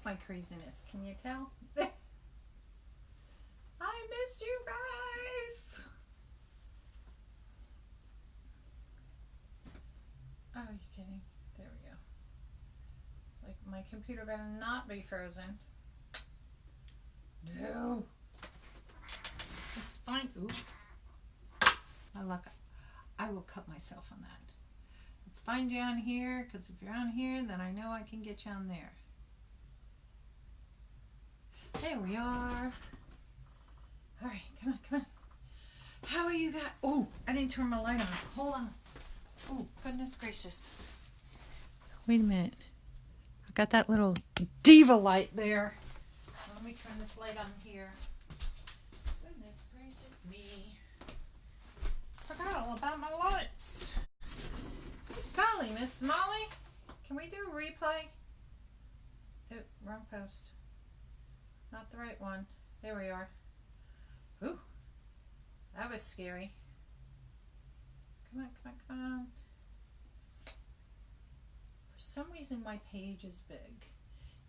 That's my craziness. Can you tell? I missed you guys. Oh, are you kidding? There we go. It's like my computer better not be frozen. No. It's fine. Ooh. My luck. I will cut myself on that. It's fine down here, because if you're on here, then I know I can get you on there. There we are. All right, come on, come on. How are you guys? Oh, I didn't turn my light on. Hold on. Oh, goodness gracious. Wait a minute. I got that little diva light there. Let me turn this light on here. Goodness gracious me. Forgot all about my lights. Golly, Miss Molly. Can we do a replay? Oh, wrong post. Not the right one. There we are. Ooh, that was scary. Come on, come on, come on. For some reason my page is big.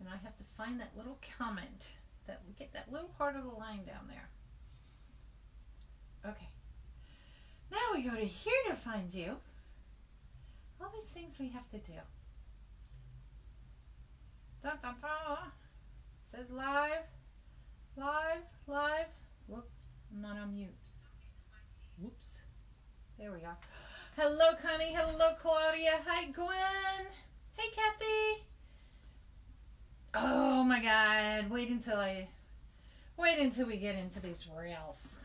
And I have to find that little comment. Get that little part of the line down there. Okay. Now we go to here to find you. All these things we have to do. Dun, dun, dun. It says live. Live. Live. Whoop. I'm not on mute. Whoops. There we are. Hello, Connie. Hello, Claudia. Hi, Gwen. Hey, Kathy. Oh my God. Wait until we get into these rails.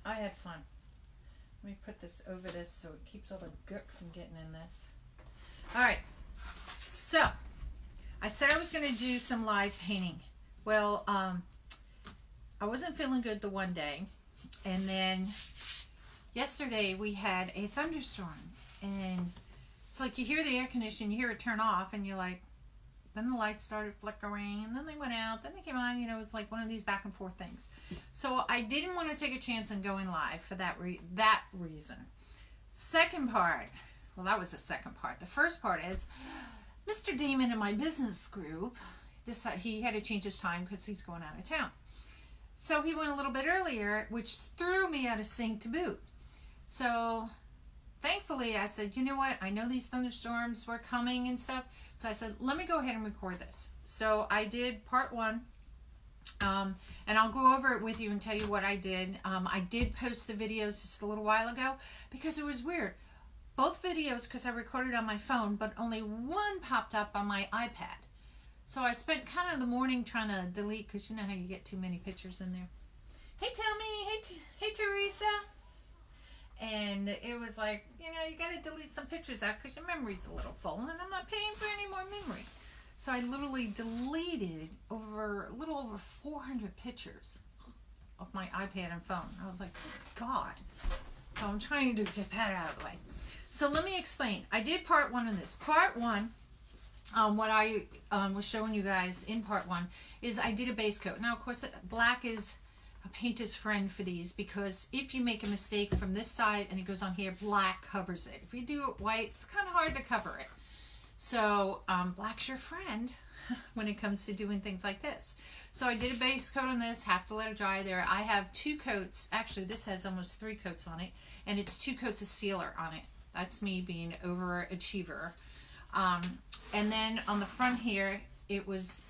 I had fun. Let me put this over this so it keeps all the gook from getting in this. All right. So, I said I was going to do some live painting. Well, I wasn't feeling good the one day. And then yesterday we had a thunderstorm. And it's like you hear the air conditioning, you hear it turn off, and you're like, then the lights started flickering, and then they went out, then they came on. It's like one of these back and forth things. So I didn't want to take a chance on going live for that reason. Second part, well, that was the second part. The first part is Mr. Damon in my business group decided he had to change his time because he's going out of town. So he went a little bit earlier, which threw me out of sync to boot. So thankfully I said, you know what? I know these thunderstorms were coming and stuff. So I said, let me go ahead and record this. So I did part one, and I'll go over it with you and tell you what I did. I did post the videos just a little while ago because it was weird. Both videos, because I recorded on my phone, but only one popped up on my iPad. So I spent kind of the morning trying to delete, because you know how you get too many pictures in there. Hey, Tommy. Hey, Teresa. And it was like, you got to delete some pictures out because your memory's a little full, and I'm not paying for any more memory. So I literally deleted a little over 400 pictures of my iPad and phone. I was like, God. So I'm trying to get that out of the way. So let me explain. I did part one of this. Part one, what I was showing you guys in part one is I did a base coat. Now, of course, black is a painter's friend for these, because if you make a mistake from this side and it goes on here, black covers it. If you do it white, it's kind of hard to cover it. So black's your friend when it comes to doing things like this. So I did a base coat on this, have to let it dry there. I have 2 coats. Actually, this has almost 3 coats on it, and it's 2 coats of sealer on it. That's me being overachiever. And then on the front here, it was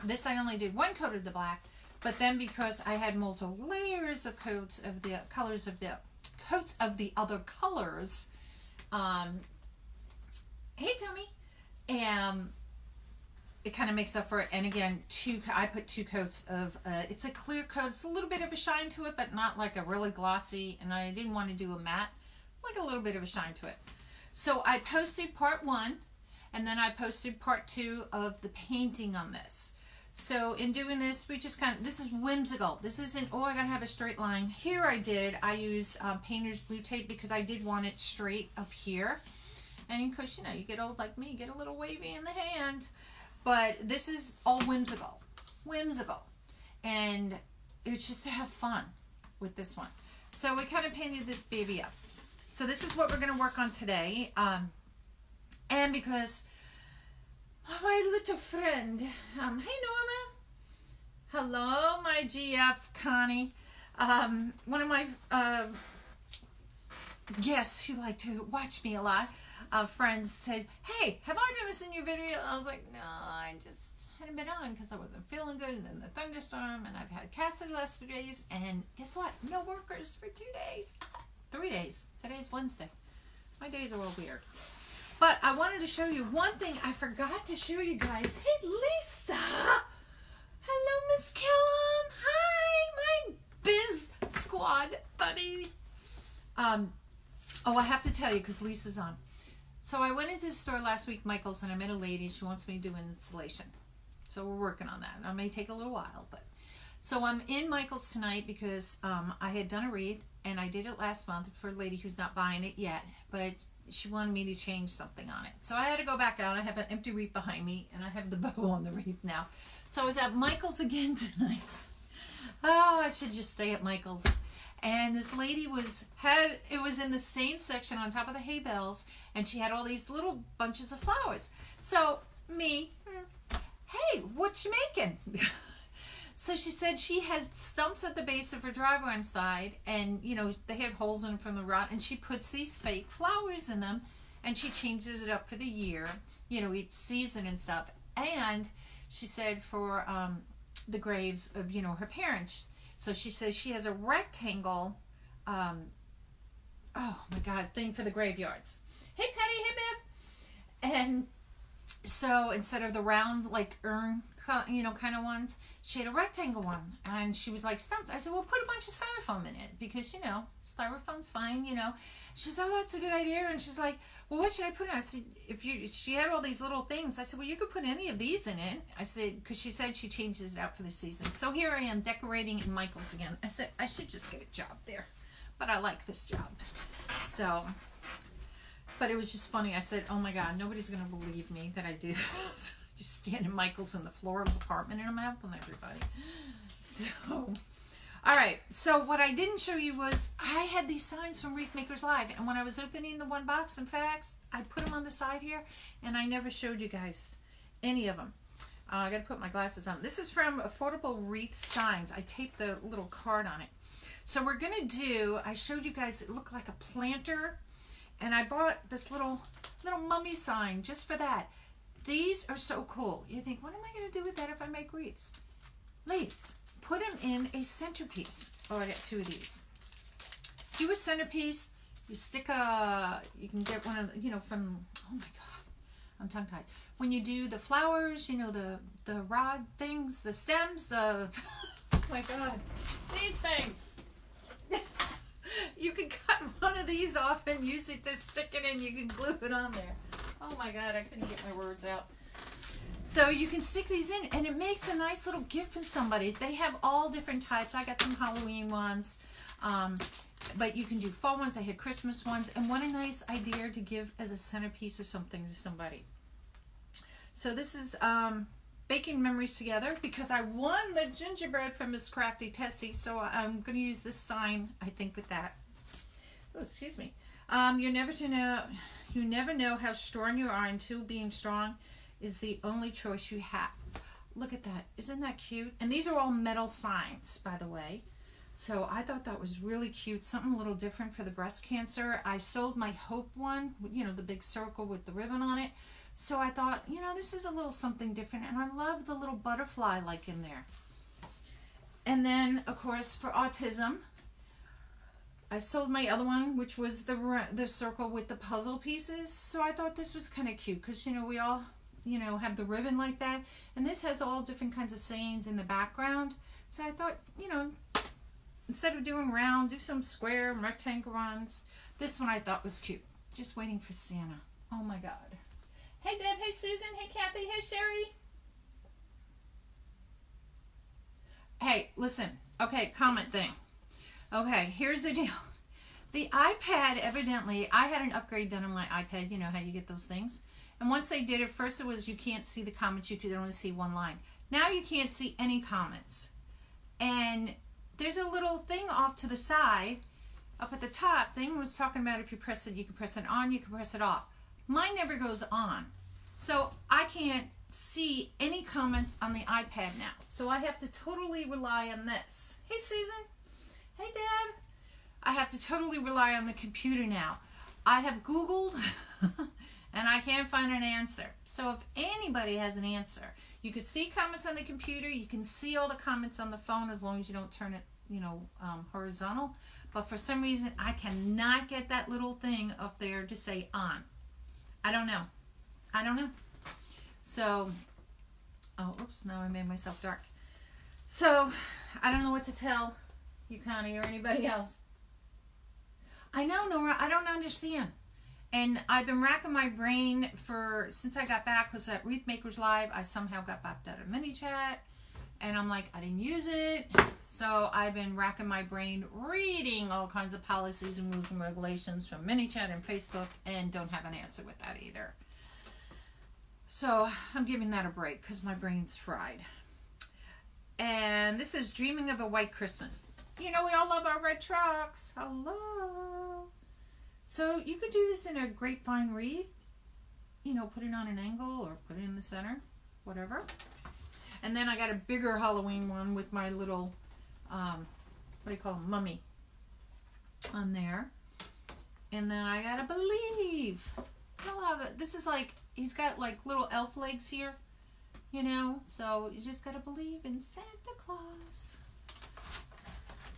this I only did 1 coat of the black. But then because I had multiple layers of coats of the colors of the other colors, hey Tommy, it kind of makes up for it. And again, I put 2 coats of it's a clear coat. It's a little bit of a shine to it, but not like a really glossy. And I didn't want to do a matte, like a little bit of a shine to it. So I posted part 1, and then I posted part 2 of the painting on this. So in doing this, we just this is whimsical. This isn't, oh, I gotta have a straight line. Here I use painter's blue tape because I did want it straight up here. And of course, you get old like me, get a little wavy in the hand. But this is all whimsical. Whimsical. And it was just to have fun with this one. So we kind of painted this baby up. So this is what we're gonna work on today. And because my little friend. Hey, Norma. Hello, my GF Connie. One of my guests who like to watch me a lot, friends said, "Hey, have I been missing your video?" I was like, "No, I just hadn't been on because I wasn't feeling good, and then the thunderstorm, and I've had Cassidy the last few days, and guess what? No workers for 2 days, 3 days. Today's Wednesday. My days are all weird." But I wanted to show you one thing I forgot to show you guys. Hey, Lisa. Hello, Miss Kellum. Hi, my biz squad buddy. Oh, I have to tell you because Lisa's on. So I went into the store last week, Michael's, and I met a lady. She wants me to do an installation. So we're working on that. It may take a little while, but so I'm in Michael's tonight because I had done a wreath and I did it last month for a lady who's not buying it yet, but she wanted me to change something on it. So I had to go back out. I have an empty wreath behind me and I have the bow on the wreath now. So I was at Michael's again tonight. Oh, I should just stay at Michael's. And this lady was in the same section on top of the hay bales, and she had all these little bunches of flowers. So me, hey, what you making? So she said she had stumps at the base of her driveway inside, and you know they had holes in them from the rot, and she puts these fake flowers in them, and she changes it up for the year, you know, each season and stuff. And she said for the graves of, you know, her parents. So she says she has a rectangle, oh my God, thing for the graveyards. Hey, Patty, hey, Biff. And so instead of the round, like urn, you know, kind of ones, she had a rectangle one. And she was like, stumped. I said, well, put a bunch of styrofoam in it because, you know, styrofoam's fine, you know. She says, oh, that's a good idea. And she's like, well, what should I put in? I said, she had all these little things. I said, well, you could put any of these in it. I said, because she said she changes it out for the season. So here I am decorating in Michael's again. I said, I should just get a job there. But I like this job. So, but it was just funny. I said, oh my God, nobody's going to believe me that I do this. Just stand in Michael's in the floral department and I'm helping everybody. So, all right. So what I didn't show you was I had these signs from Wreath Makers Live, and when I was opening the one box in FedEx, I put them on the side here, and I never showed you guys any of them. I got to put my glasses on. This is from Affordable Wreath Signs. I taped the little card on it. So we're gonna do. I showed you guys. It looked like a planter, and I bought this little mummy sign just for that. These are so cool. You think, what am I going to do with that if I make wreaths? Ladies, put them in a centerpiece. Oh, I got 2 of these. Do a centerpiece. You stick you can get one of the, you know, from, oh my God, I'm tongue-tied. When you do the flowers, you know, the rod things, the stems, oh my God, these things. You can cut one of these off and use it to stick it in. You can glue it on there. Oh my God, I couldn't get my words out. So you can stick these in, and it makes a nice little gift for somebody. They have all different types. I got some Halloween ones, but you can do fall ones. I had Christmas ones, and what a nice idea to give as a centerpiece or something to somebody. So this is baking memories together because I won the gingerbread from Miss Crafty Tessie, so I'm going to use this sign, I think, with that. Oh, excuse me. You never know how strong you are until being strong is the only choice you have. Look at that. Isn't that cute? And these are all metal signs, by the way. So I thought that was really cute. Something a little different for the breast cancer. I sold my Hope one, you know, the big circle with the ribbon on it. So I thought, you know, this is a little something different. And I love the little butterfly like in there. And then, of course, for autism, I sold my other one, which was the circle with the puzzle pieces. So I thought this was kind of cute because, you know, we all, you know, have the ribbon like that. And this has all different kinds of sayings in the background. So I thought, you know, instead of doing round, do some square and rectangle ones. This one I thought was cute. Just waiting for Santa. Oh my God. Hey Deb, hey Susan, hey Kathy, hey Sherry. Hey, listen. Okay, comment thing. Okay, here's the deal. The iPad, evidently, I had an upgrade done on my iPad. You know how you get those things. And once they did it, first it was you can't see the comments. You could only see one line. Now you can't see any comments. And there's a little thing off to the side, up at the top. Damon was talking about if you press it, you can press it on, you can press it off. Mine never goes on. So I can't see any comments on the iPad now. So I have to totally rely on this. Hey, Susan. Hey, Deb. I have to totally rely on the computer now. I have Googled and I can't find an answer. So if anybody has an answer, you can see comments on the computer. You can see all the comments on the phone as long as you don't turn it, horizontal. But for some reason, I cannot get that little thing up there to say on. I don't know. So, oops, now I made myself dark. So, I don't know what to tell you, Connie, or anybody else. I know, Nora, I don't understand. And I've been racking my brain since I got back, was at Wreath Makers Live. I somehow got back out of mini chat. And I'm like, I didn't use it. So I've been racking my brain reading all kinds of policies and rules and regulations from mini chat and Facebook, and don't have an answer with that either. So I'm giving that a break because my brain's fried. And this is Dreaming of a White Christmas. We all love our red trucks. Hello. So you could do this in a grapevine wreath. Put it on an angle or put it in the center, whatever. And then I got a bigger Halloween one with my little, mummy on there. And then I gotta believe. This is like, he's got like little elf legs here, so you just gotta believe in Santa Claus.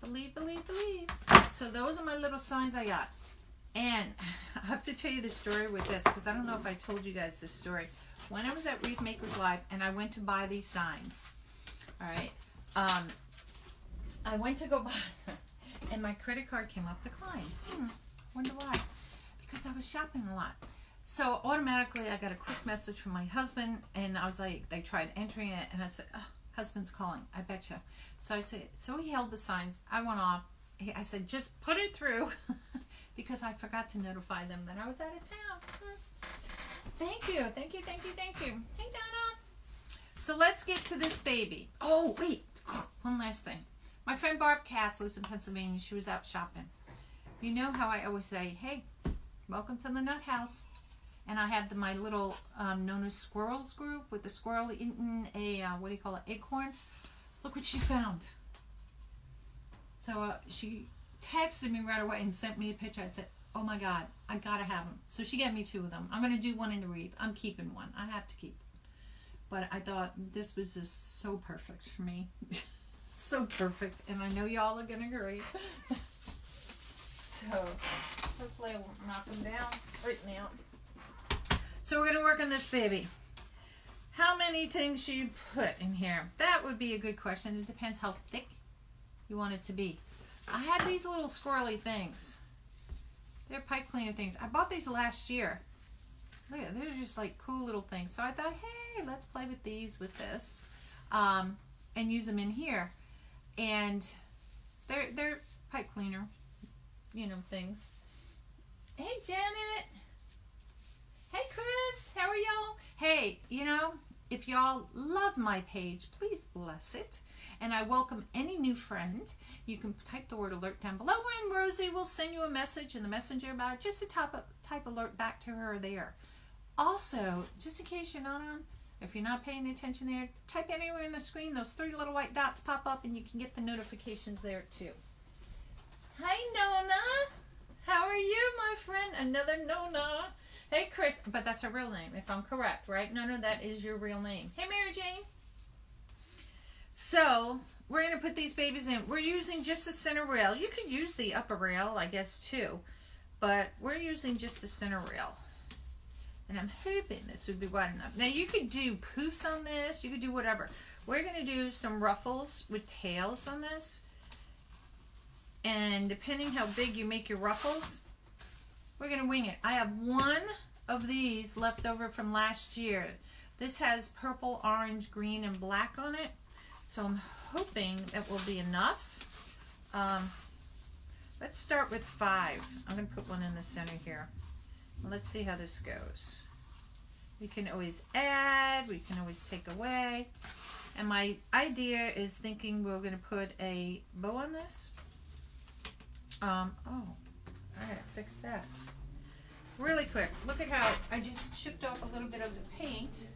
Believe, believe, believe. So those are my little signs I got. And I have to tell you the story with this, because I don't know if I told you guys this story. When I was at Wreath Makers Live and I went to buy these signs, all right, I went to go buy them, and my credit card came up declined. Wonder why? Because I was shopping a lot. So automatically I got a quick message from my husband, and I was like, they tried entering it, and I said, oh, husband's calling, I betcha. So I said, so he held the signs. I went off. I said, just put it through, because I forgot to notify them that I was out of town. Thank you. Hey, Donna. So let's get to this baby. Oh, wait. One last thing. My friend Barb Cass lives in Pennsylvania. She was out shopping. You know how I always say, hey, welcome to the nut house. And I have my little known as squirrels group with the squirrel eating a, acorn. Look what she found. So she texted me right away and sent me a picture. I said, oh my God, I gotta have them. So she gave me 2 of them. I'm gonna do one in the wreath. I'm keeping one. I have to keep it. But I thought this was just so perfect for me. So perfect. And I know y'all are gonna agree. So hopefully I won't knock them down right now. So we're gonna work on this baby. How many things should you put in here? That would be a good question. It depends how thick you want it to be. I had these little squirrely things. They're pipe cleaner things. I bought these last year. Look at, they're just like cool little things. So I thought, hey, let's play with these with this, and use them in here. And they're pipe cleaner, things. Hey, Janet. Hey, Chris. How are y'all? Hey, if y'all love my page, please bless it. And I welcome any new friend. You can type the word alert down below, and Rosie will send you a message in the messenger about just a type alert back to her there. Also, just in case you're not on, if you're not paying attention there, type anywhere in the screen. Those 3 little white dots pop up, and you can get the notifications there too. Hi, Nona. How are you, my friend? Another Nona. Hey, Chris. But that's her real name, if I'm correct, right? Nona, that is your real name. Hey, Mary Jane. So, we're going to put these babies in. We're using just the center rail. You could use the upper rail, I guess, too. But we're using just the center rail. And I'm hoping this would be wide enough. Now, you could do poofs on this. You could do whatever. We're going to do some ruffles with tails on this. And depending how big you make your ruffles, we're going to wing it. I have 1 of these left over from last year. This has purple, orange, green, and black on it. So I'm hoping that will be enough. Let's start with 5. I'm going to put one in the center here. Let's see how this goes. We can always add. We can always take away. And my idea is thinking we're going to put a bow on this. Oh, I gotta fix that. really quick. Look at how I just chipped off a little bit of the paint.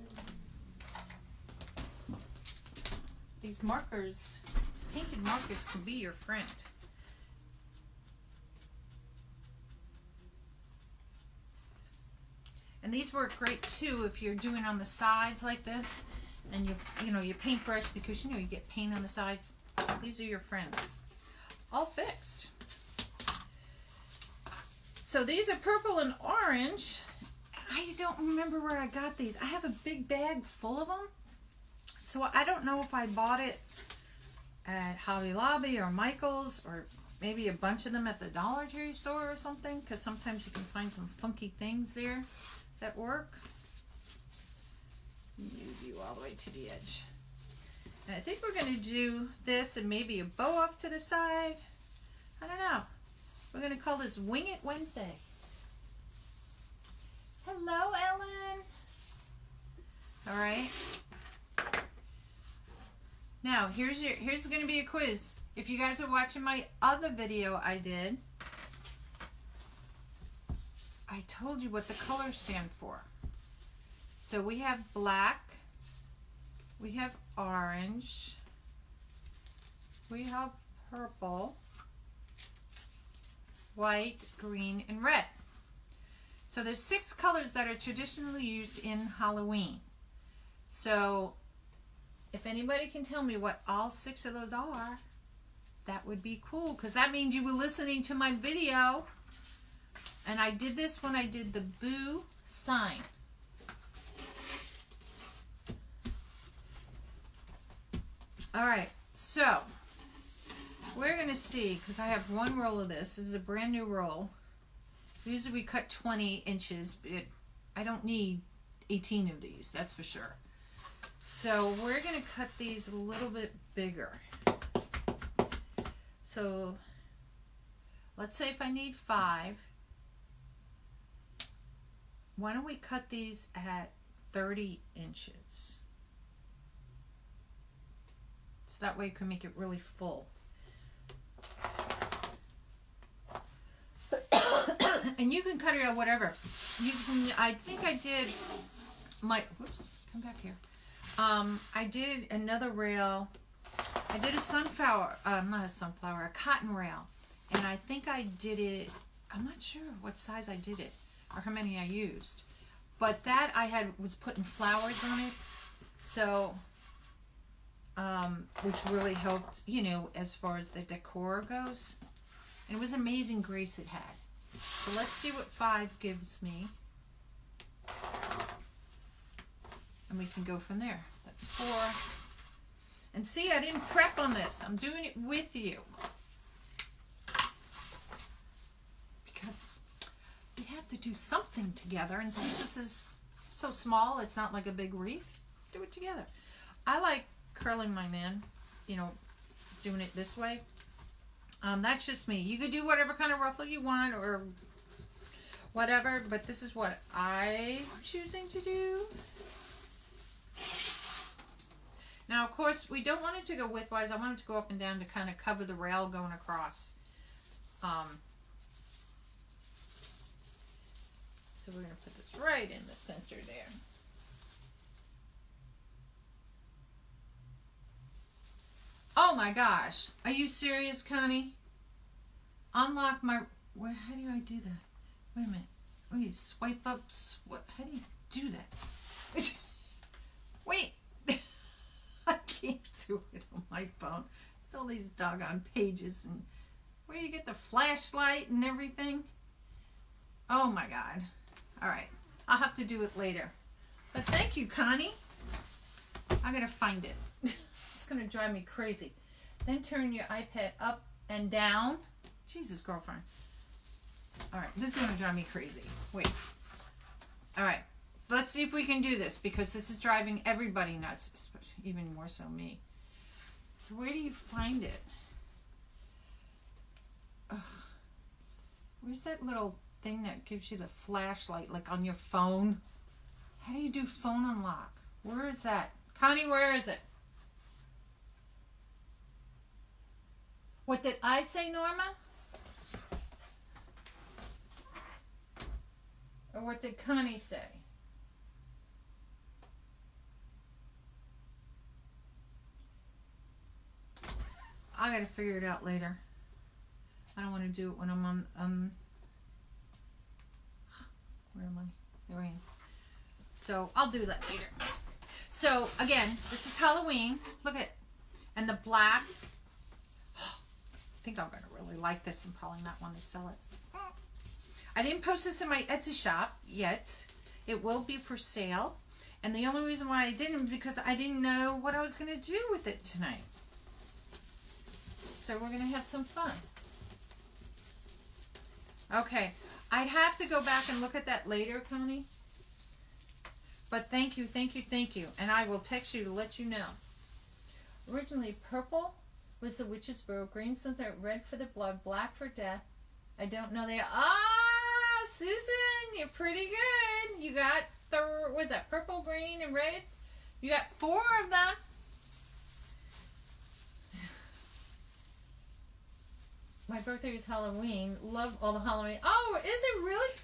These markers, these painted markers can be your friend. And these work great too if you're doing on the sides like this, and you paintbrush, because you get paint on the sides. These are your friends. All fixed. So these are purple and orange. I don't remember where I got these. I have a big bag full of them. So I don't know if I bought it at Hobby Lobby or Michael's, or maybe a bunch of them at the Dollar Tree store or something, because sometimes you can find some funky things there that work. Move you all the way to the edge. And I think we're going to do this and maybe a bow off to the side. I don't know. We're going to call this Wing It Wednesday. Hello, Ellen. All right. Now, here's going to be a quiz. If you guys are watching my other video I did, I told you what the colors stand for. So we have black, we have orange, we have purple, white, green, and red. So there's 6 colors that are traditionally used in Halloween. So if anybody can tell me what all 6 of those are, that would be cool, because that means you were listening to my video. And I did this when I did the boo sign. All right, so we're going to see, because I have one roll of this. This is a brand new roll. Usually we cut 20 inches, but I don't need 18 of these, that's for sure. So we're going to cut these a little bit bigger. So let's say if I need 5, why don't we cut these at 30 inches? So that way you can make it really full. And you can cut it out whatever. You can, I think I did my, whoops, come back here. I did another rail. I did a sunflower, not a sunflower, a cotton rail. And I think I did it, I'm not sure what size I did it or how many I used. But that I was putting flowers on it. So, which really helped, as far as the decor goes. And it was amazing grace it had. So let's see what 5 gives me. And we can go from there. That's 4. And see, I didn't prep on this. I'm doing it with you. Because we have to do something together. And since this is so small, it's not like a big wreath. Do it together. I like curling mine in, doing it this way. That's just me. You could do whatever kind of ruffle you want or whatever, but this is what I'm choosing to do. Now, of course, we don't want it to go widthwise. I want it to go up and down to kind of cover the rail going across. So we're going to put this right in the center there. Oh my gosh. Are you serious, Connie? Unlock my... How do I do that? Wait a minute. Oh, you swipe up... How do you do that? Wait. I can't do it on my phone. It's all these doggone pages and where you get the flashlight and everything. Oh my God. All right. I'll have to do it later. But thank you, Connie. I'm going to find it. It's going to drive me crazy. Then turn your iPad up and down. Jesus, girlfriend. All right. This is going to drive me crazy. Wait. All right. Let's see if we can do this, because this is driving everybody nuts, even more so me. So where do you find it? Ugh. Where's that little thing that gives you the flashlight, like on your phone? How do you do phone unlock? Where is that? Connie, where is it? What did I say, Norma? Or what did Connie say? I gotta figure it out later. I don't want to do it when I'm on, where am I? There I am. So, I'll do that later. So, again, this is Halloween. Look at, and the black. I think I'm going to really like this and probably not want to sell it. I didn't post this in my Etsy shop yet. It will be for sale. And the only reason why I didn't is because I didn't know what I was going to do with it tonight. So we're going to have some fun. Okay. I'd have to go back and look at that later, Connie. But thank you, thank you, thank you. And I will text you to let you know. Originally purple was the witch's brew, green sunset, red for the blood, black for death. I don't know the... Ah, Susan, you're pretty good. You got was that purple, green, and red? You got 4 of them. My birthday is Halloween. Love all the Halloween. Oh, is it really?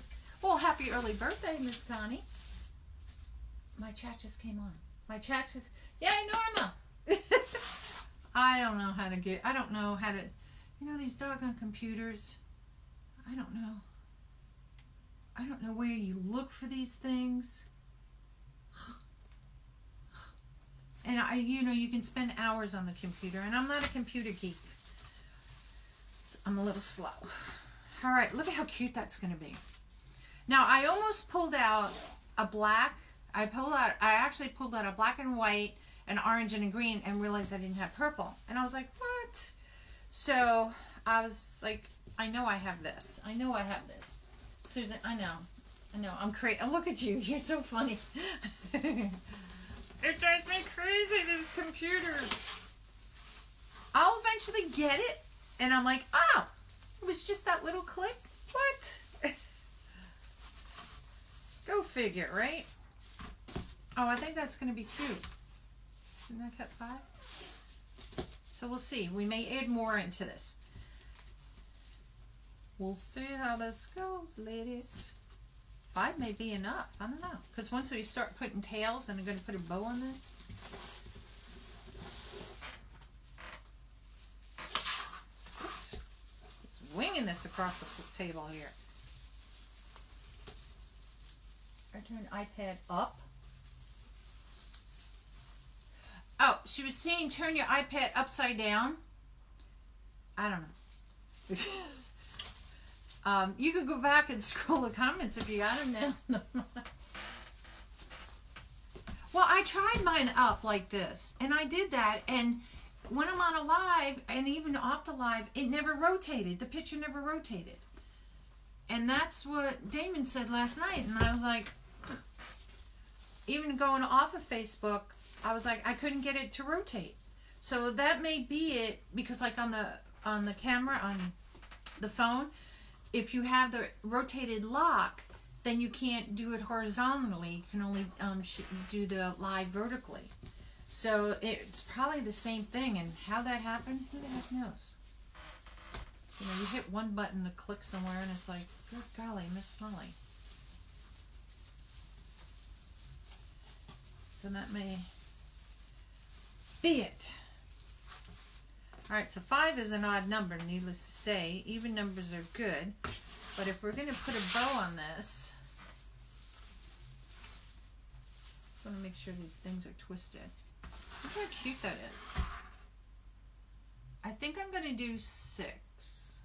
Well, happy early birthday, Miss Connie. My chat just came on. My chat just... Yay, Norma. I don't know how to get... I don't know how to... You know, these doggone computers. I don't know. I don't know where you look for these things. And you can spend hours on the computer. And I'm not a computer geek. So I'm a little slow. All right, look at how cute that's going to be. Now, I almost pulled out a black. I actually pulled out a black and white, an orange and a green, and realized I didn't have purple. And I was like, what? So I was like, I know I have this. I know I have this. Susan, I know. I'm crazy. Look at you. You're so funny. It drives me crazy, these computers. I'll eventually get it. And I'm like, oh, it was just that little click? What? Go figure, right? Oh, I think that's going to be cute. Didn't I cut 5? So we'll see. We may add more into this. We'll see how this goes, ladies. 5 may be enough. I don't know. Because once we start putting tails, and I'm going to put a bow on this. Winging this across the table here. I turn iPad up. Oh, she was saying turn your iPad upside down. I don't know. You could go back and scroll the comments if you got them now. Well, I tried mine up like this, and I did that, and when I'm on a live, and even off the live, it never rotated. The picture never rotated. And that's what Damon said last night. And I was like, even going off of Facebook, I was like, I couldn't get it to rotate. So that may be it, because like on the camera, on the phone, if you have the rotated lock, then you can't do it horizontally. You can only do the live vertically. So it's probably the same thing, and how that happened, who the heck knows? You know, you hit one button to click somewhere, and it's like, good golly, Miss Molly. So that may be it. All right, so 5 is an odd number, needless to say. Even numbers are good, but if we're going to put a bow on this, I want to make sure these things are twisted. Look how cute that is. I think I'm going to do 6.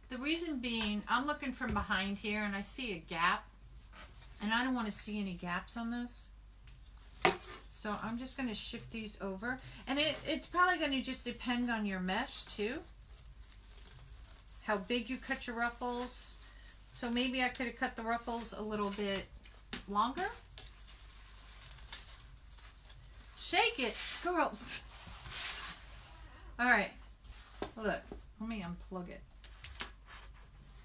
The reason being, I'm looking from behind here and I see a gap. And I don't want to see any gaps on this. So I'm just going to shift these over. And it's probably going to just depend on your mesh too. How big you cut your ruffles. So maybe I could have cut the ruffles a little bit longer. Shake it, girls. All right, look, let me unplug it.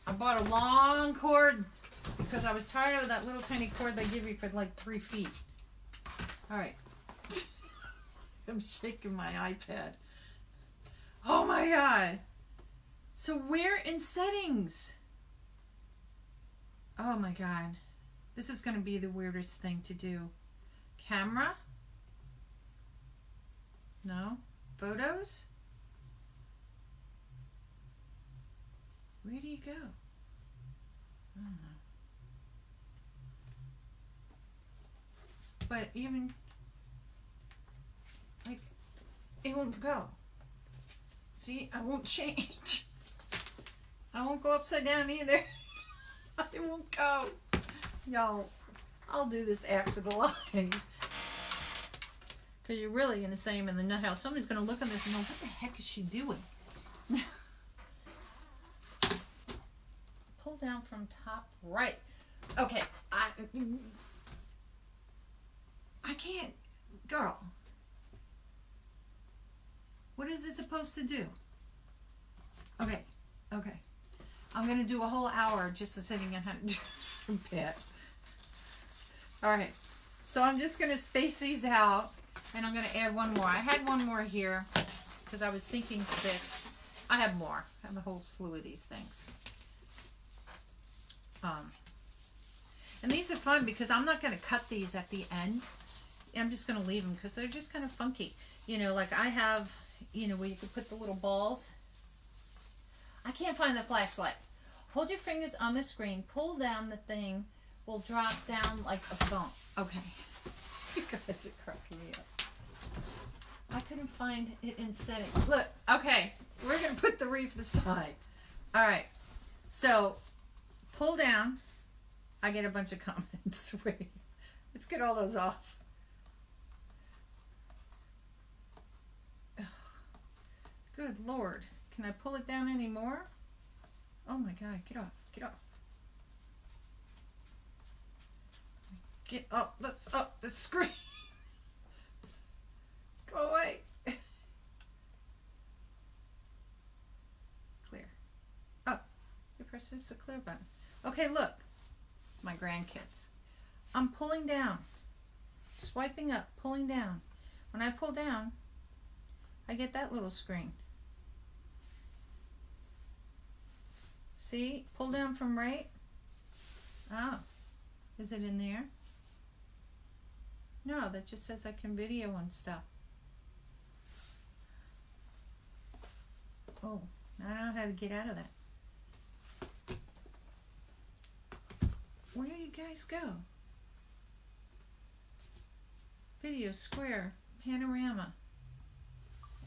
I bought a long cord because I was tired of that little tiny cord they give you for like 3 feet. All right, I'm shaking my iPad. Oh my God. So we're in settings. Oh my God. This is going to be the weirdest thing to do. Camera? No. Photos? Where do you go? I don't know. But even, like, it won't go. See, I won't change. I won't go upside down either. It won't go. Y'all, I'll do this after the live. Because you're really going to say I'm in the nut house. Somebody's going to look at this and go, what the heck is she doing? Pull down from top right. Okay. I can't. Girl. What is it supposed to do? Okay. Okay. I'm going to do a whole hour just sitting on how to do that. Alright. So I'm just going to space these out. And I'm going to add one more. I had one more here because I was thinking 6. I have more. I have a whole slew of these things. And these are fun because I'm not going to cut these at the end. I'm just going to leave them because they're just kind of funky. You know, like I have, you know, where you could put the little balls. I can't find the flashlight. Hold your fingers on the screen. Pull down the thing. Will drop down like a phone. Okay. You guys are cracking me up. I couldn't find it in settings. Look, okay, we're going to put the reef aside. All right, so pull down. I get a bunch of comments. Wait, let's get all those off. Ugh. Good Lord. Can I pull it down anymore? Oh my God, get off, get off. Get up, let's up the screen. Go away. Clear. Oh, you press the clear button. Okay, look. It's my grandkids. I'm pulling down. Swiping up, pulling down. When I pull down, I get that little screen. See? Pull down from right. Oh. Is it in there? No, that just says I can video and stuff. Oh, now I don't know how to get out of that. Where do you guys go? Video, square, panorama.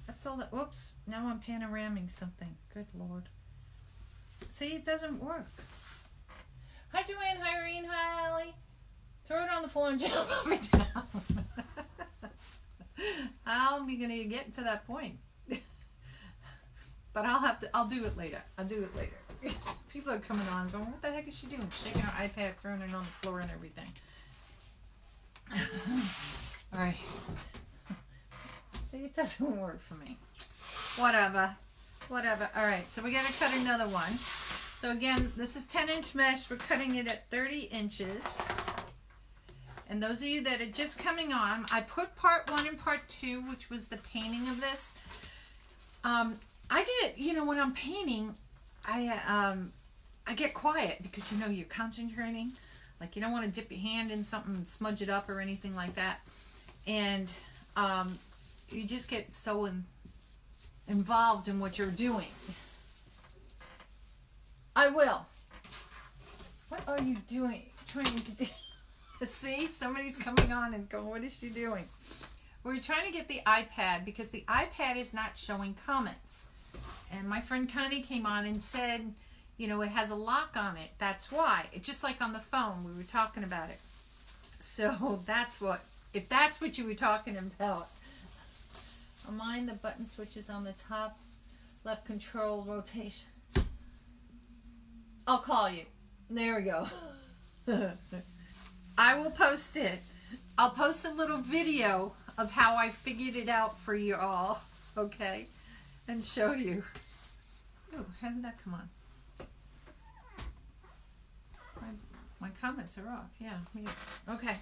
That's all that. Whoops, now I'm panoraming something. Good Lord. See, it doesn't work. Hi, Joanne. Hi, Irene. Hi, Allie. Throw it on the floor and jump up and down. I'll be going to get to that point. But I'll do it later. I'll do it later. People are coming on going, what the heck is she doing? Shaking her iPad, throwing it on the floor and everything. All right. See, it doesn't work for me. Whatever. Whatever. All right, so we got to cut another one. So again, this is 10-inch mesh. We're cutting it at 30 inches. And those of you that are just coming on, I put part 1 and part 2, which was the painting of this. I get, you know, when I'm painting, I get quiet because, you know, you're concentrating. Like, you don't want to dip your hand in something and smudge it up or anything like that. And you just get so involved in what you're doing. I will. What are you doing? Trying to do? See, somebody's coming on and going, what is she doing? We're trying to get the iPad because the iPad is not showing comments. And my friend Connie came on and said, you know, it has a lock on it. That's why. It's just like on the phone. We were talking about it. So that's what, if that's what you were talking about. Mind the button switches on the top left control rotation. I'll call you. There we go. I will post it. I'll post a little video of how I figured it out for you all, okay? And show you. Oh, how did that come on? My comments are off. Yeah. Okay.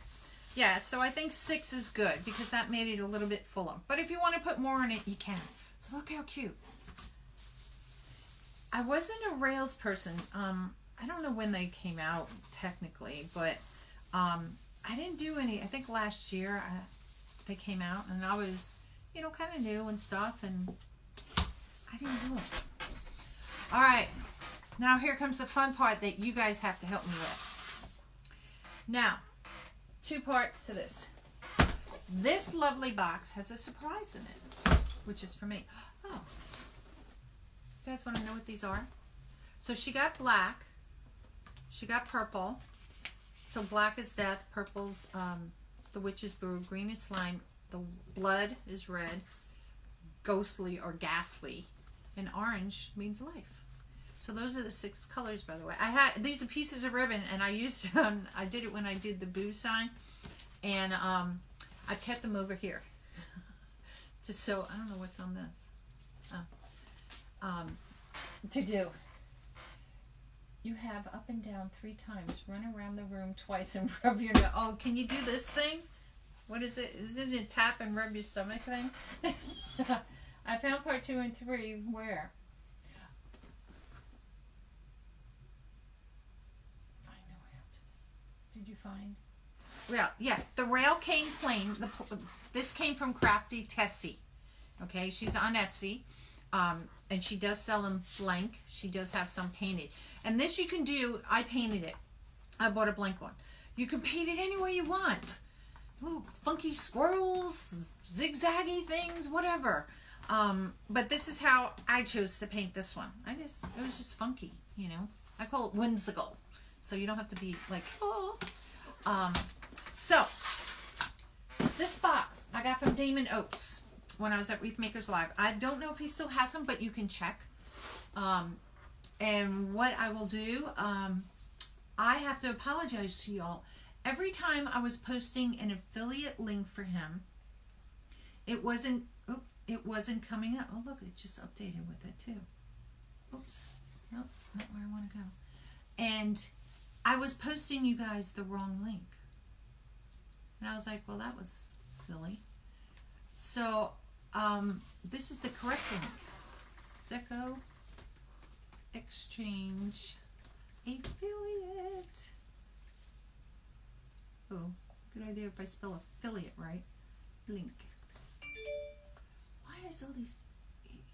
Yeah, so I think 6 is good because that made it a little bit fuller. But if you want to put more in it, you can. So look how cute. I wasn't a rails person. I don't know when they came out technically, but I didn't do any. I think last year they came out, and I was, you know, kind of new and stuff, and I didn't do it. All right, now here comes the fun part that you guys have to help me with. Now, 2 parts to this. This lovely box has a surprise in it, which is for me. Oh, you guys want to know what these are? So she got black, she got purple. So black is death, purple's the witch's brew, green is slime, the blood is red, ghostly or ghastly, and orange means life. So those are the 6 colors, by the way. These are pieces of ribbon, and I used I did it when I did the boo sign, and I've kept them over here. Just so, I don't know what's on this. To do. You have up and down 3 times, run around the room twice, and rub your nose. Oh, can you do this thing? What is it? Is it a tap and rub your stomach thing? I found part 2 and 3. Where? Find the rail to me. Did you find? Well, yeah, the rail came plain. This came from Crafty Tessie. Okay, she's on Etsy. And she does sell them blank. She does have some painted. And this you can do, I painted it. I bought a blank one. You can paint it any way you want. Ooh, funky squirrels, zigzaggy things, whatever. But this is how I chose to paint this one. It was just funky, you know. I call it whimsical. So you don't have to be like, oh. So, this box I got from Damon Oates when I was at Wreath Makers Live. I don't know if he still has them, but you can check. And what I will do, I have to apologize to y'all. Every time I was posting an affiliate link for him, it wasn't coming up. Oh, look, it just updated with it too. Oops. Nope, not where I want to go. And I was posting you guys the wrong link. And I was like, well, that was silly. So, this is the correct link. Deco Exchange Affiliate. Oh, good idea if I spell affiliate right. Link. Why is all these...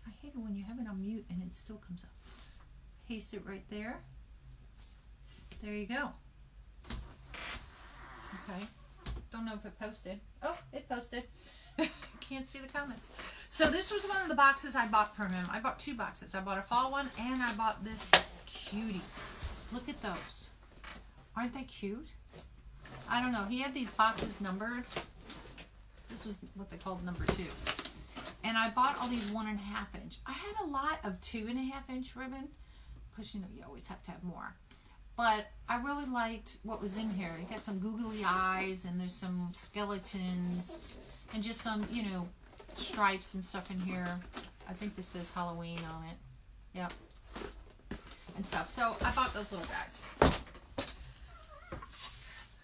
I hate it when you have it on mute and it still comes up. Paste it right there. There you go. Okay. Don't know if it posted. Oh, it posted. Can't see the comments. So this was one of the boxes I bought from him. I bought 2 boxes. I bought a fall one and I bought this cutie. Look at those. Aren't they cute? I don't know. He had these boxes numbered. This was what they called number 2. And I bought all these 1.5 inch. I had a lot of 2.5 inch ribbon because, you know, you always have to have more. But I really liked what was in here. You got some googly eyes and there's some skeletons and just some, you know, stripes and stuff in here. I think this says Halloween on it. Yep. And stuff. So I bought those little guys.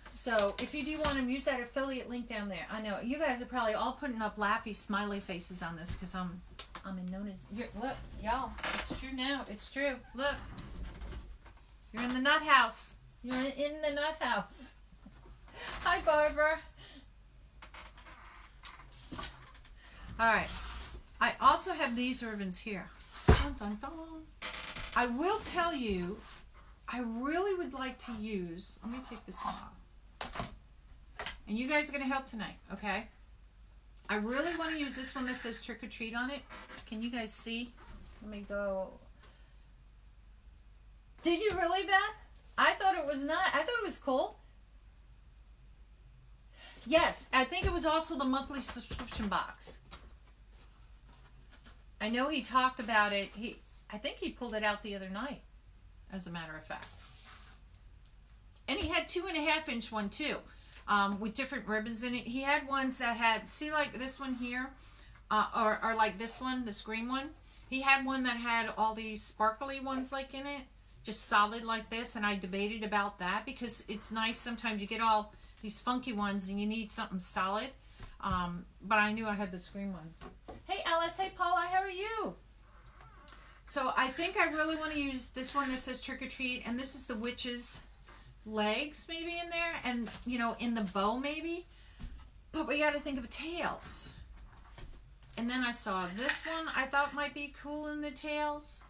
So if you do want them, use that affiliate link down there. I know you guys are probably all putting up laughy smiley faces on this because I'm known as... Look, y'all. It's true now. It's true. Look. You're in the nut house. You're in the nut house. Hi, Barbara. All right. I also have these ribbons here. Dun, dun, dun. I will tell you, I really would like to use... Let me take this one off. And you guys are going to help tonight, okay? I really want to use this one that says Trick or Treat on it. Can you guys see? Let me go... Did you really, Beth? I thought it was not. I thought it was cool. Yes, I think it was also the monthly subscription box. I know he talked about it. I think he pulled it out the other night, as a matter of fact. And he had 2.5 inch one too, with different ribbons in it. He had ones that had, see like this one here, or like this one, this green one. He had one that had all these sparkly ones like in it. Just solid like this, and I debated about that because it's nice sometimes you get all these funky ones and you need something solid, but I knew I had this green one. Hey Alice, hey Paula, how are you? So I think I really want to use this one that says trick or treat, and this is the witch's legs maybe in there, and you know, in the bow maybe. But we got to think of tails. And then I saw this one I thought might be cool in the tails.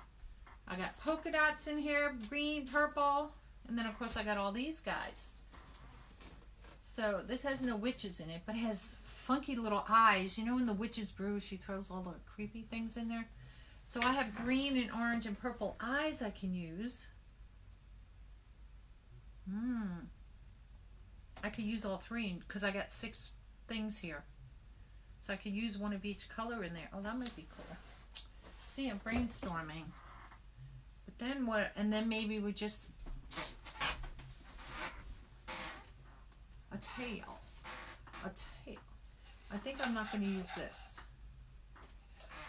I got polka dots in here, green, purple, and then of course I got all these guys. So this has no witches in it, but it has funky little eyes. You know in the Witch's Brew, she throws all the creepy things in there? So I have green and orange and purple eyes I can use. I could use all three because I got 6 things here. So I could use one of each color in there. Oh, that might be cool. See, I'm brainstorming. But then what, and then maybe we just, a tail. A tail. I think I'm not going to use this.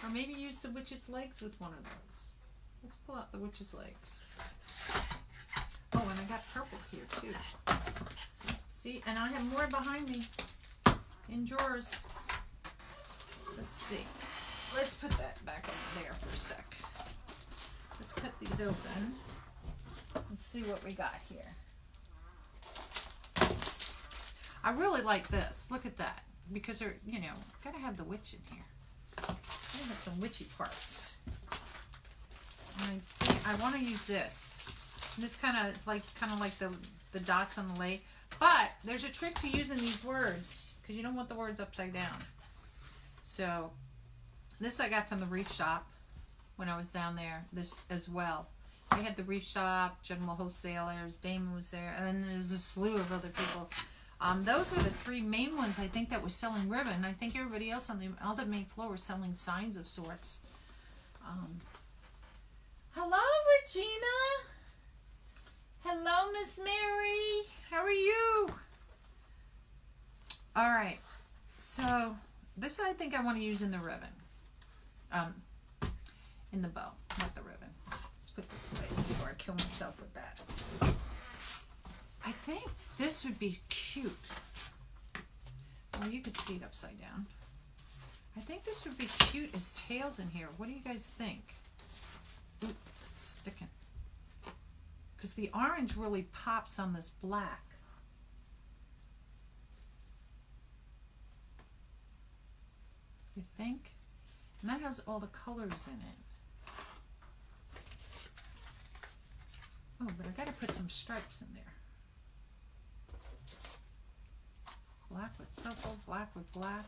Or maybe use the witch's legs with one of those. Let's pull out the witch's legs. Oh, and I got purple here too. See, and I have more behind me in drawers. Let's see. Let's put that back over there for a sec. Let's cut these open. Let's see what we got here. I really like this. Look at that. Because they're, you know, gotta have the witch in here. Gotta have some witchy parts. And I think I want to use this. And this kind of, it's like kind of like the dots on the leg. But there's a trick to using these words because you don't want the words upside down. So this I got from the reef shop when I was down there. This as well. They had the reef shop, General Wholesalers, Damon was there, and then there's a slew of other people. Those were the 3 main ones I think that was selling ribbon. I think everybody else on the other main floor was selling signs of sorts. Hello, Regina. Hello, Miss Mary. How are you? All right. So this I think I want to use in the ribbon. In the bow, not the ribbon. Let's put this away before I kill myself with that. I think this would be cute. Well, you could see it upside down. I think this would be cute as tails in here. What do you guys think? Ooh, it's sticking. Because the orange really pops on this black. You think? And that has all the colors in it. Oh, but I gotta put some stripes in there. Black with purple, black with black.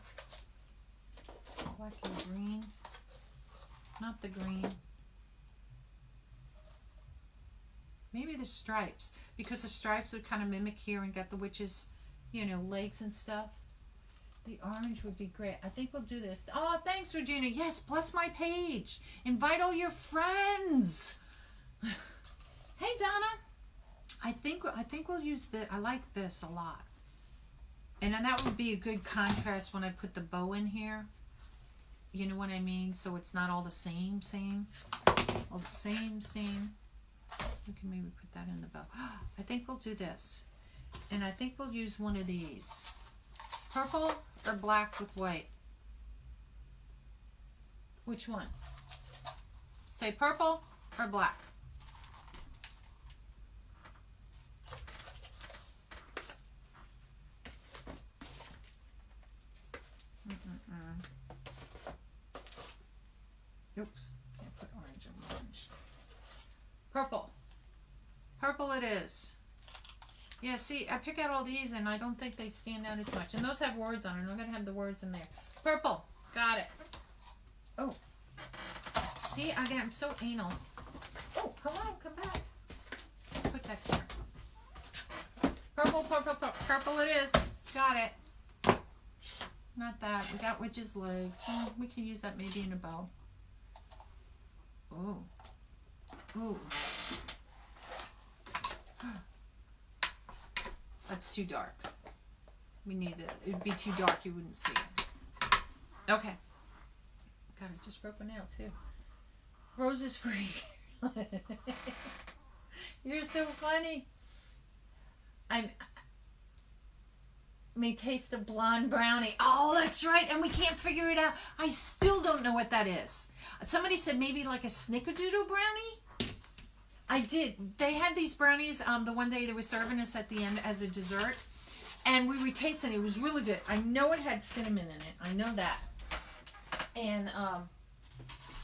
Black and green. Not the green. Maybe the stripes, because the stripes would kind of mimic here and get the witch's, you know, legs and stuff. The orange would be great. I think we'll do this. Oh, thanks, Regina. Yes, bless my page. Invite all your friends. Hey, Donna. I think we'll use the. I like this a lot, and then that would be a good contrast when I put the bow in here. You know what I mean? So it's not all the same. All the same. We can maybe put that in the bow. I think we'll do this. And I think we'll use one of these. Purple or black with white? Which one? Say purple or black? Oops, can't put orange on orange. Purple. Purple it is. Yeah, see, I pick out all these and I don't think they stand out as much. And those have words on it. I'm going to have the words in there. Purple. Got it. Oh. See, I'm so anal. Oh, hello, come back. Put that here. Purple, purple, purple. Purple it is. Got it. Not that. We got witch's legs. Oh, we can use that maybe in a bow. Oh. Ooh. That's too dark. We need it. It'd be too dark. You wouldn't see it. Okay. God, I just broke a nail too. Rose is free. You're so funny. me taste the blonde brownie. Oh, that's right. And we can't figure it out. I still don't know what that is. Somebody said maybe like a snickerdoodle brownie. I did. They had these brownies the one day they were serving us at the end as a dessert. And we were tasting it. It was really good. I know it had cinnamon in it. I know that. And,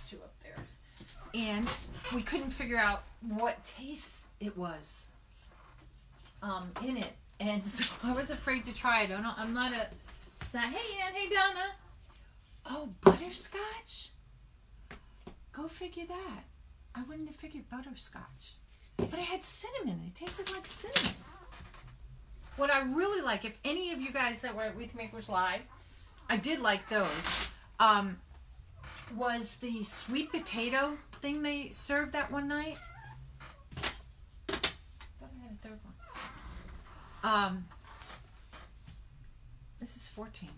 two up there. And we couldn't figure out what taste it was in it. And so I was afraid to try it. I'm not a snack. Hey, Ann. Hey, Donna. Oh, butterscotch? Go figure that. I wouldn't have figured butterscotch. But it had cinnamon. It tasted like cinnamon. What I really like, if any of you guys that were at Wreath Makers Live, I did like those, was the sweet potato thing they served that one night. I thought I had a third one. This is 14.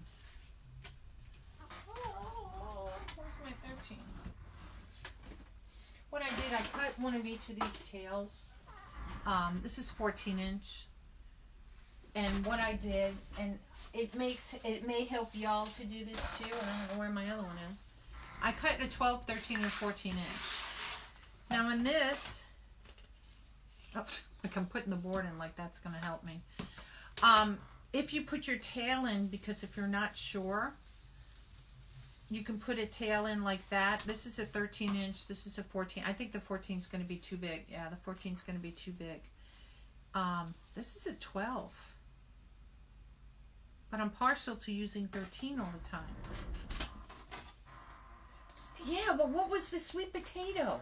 Oh, where's my 13? What I did, I cut one of each of these tails. This is 14-inch. And what I did, and it may help y'all to do this too, and I don't know where my other one is. I cut a 12, 13, or 14 inch. Now in this, like I'm putting the board in like that's going to help me. If you put your tail in, because if you're not sure, you can put a tail in like that. This is a 13 inch, this is a 14. I think the 14 is going to be too big. Yeah, the 14 is going to be too big. This is a 12. But I'm partial to using 13 all the time. Yeah, but what was the sweet potato?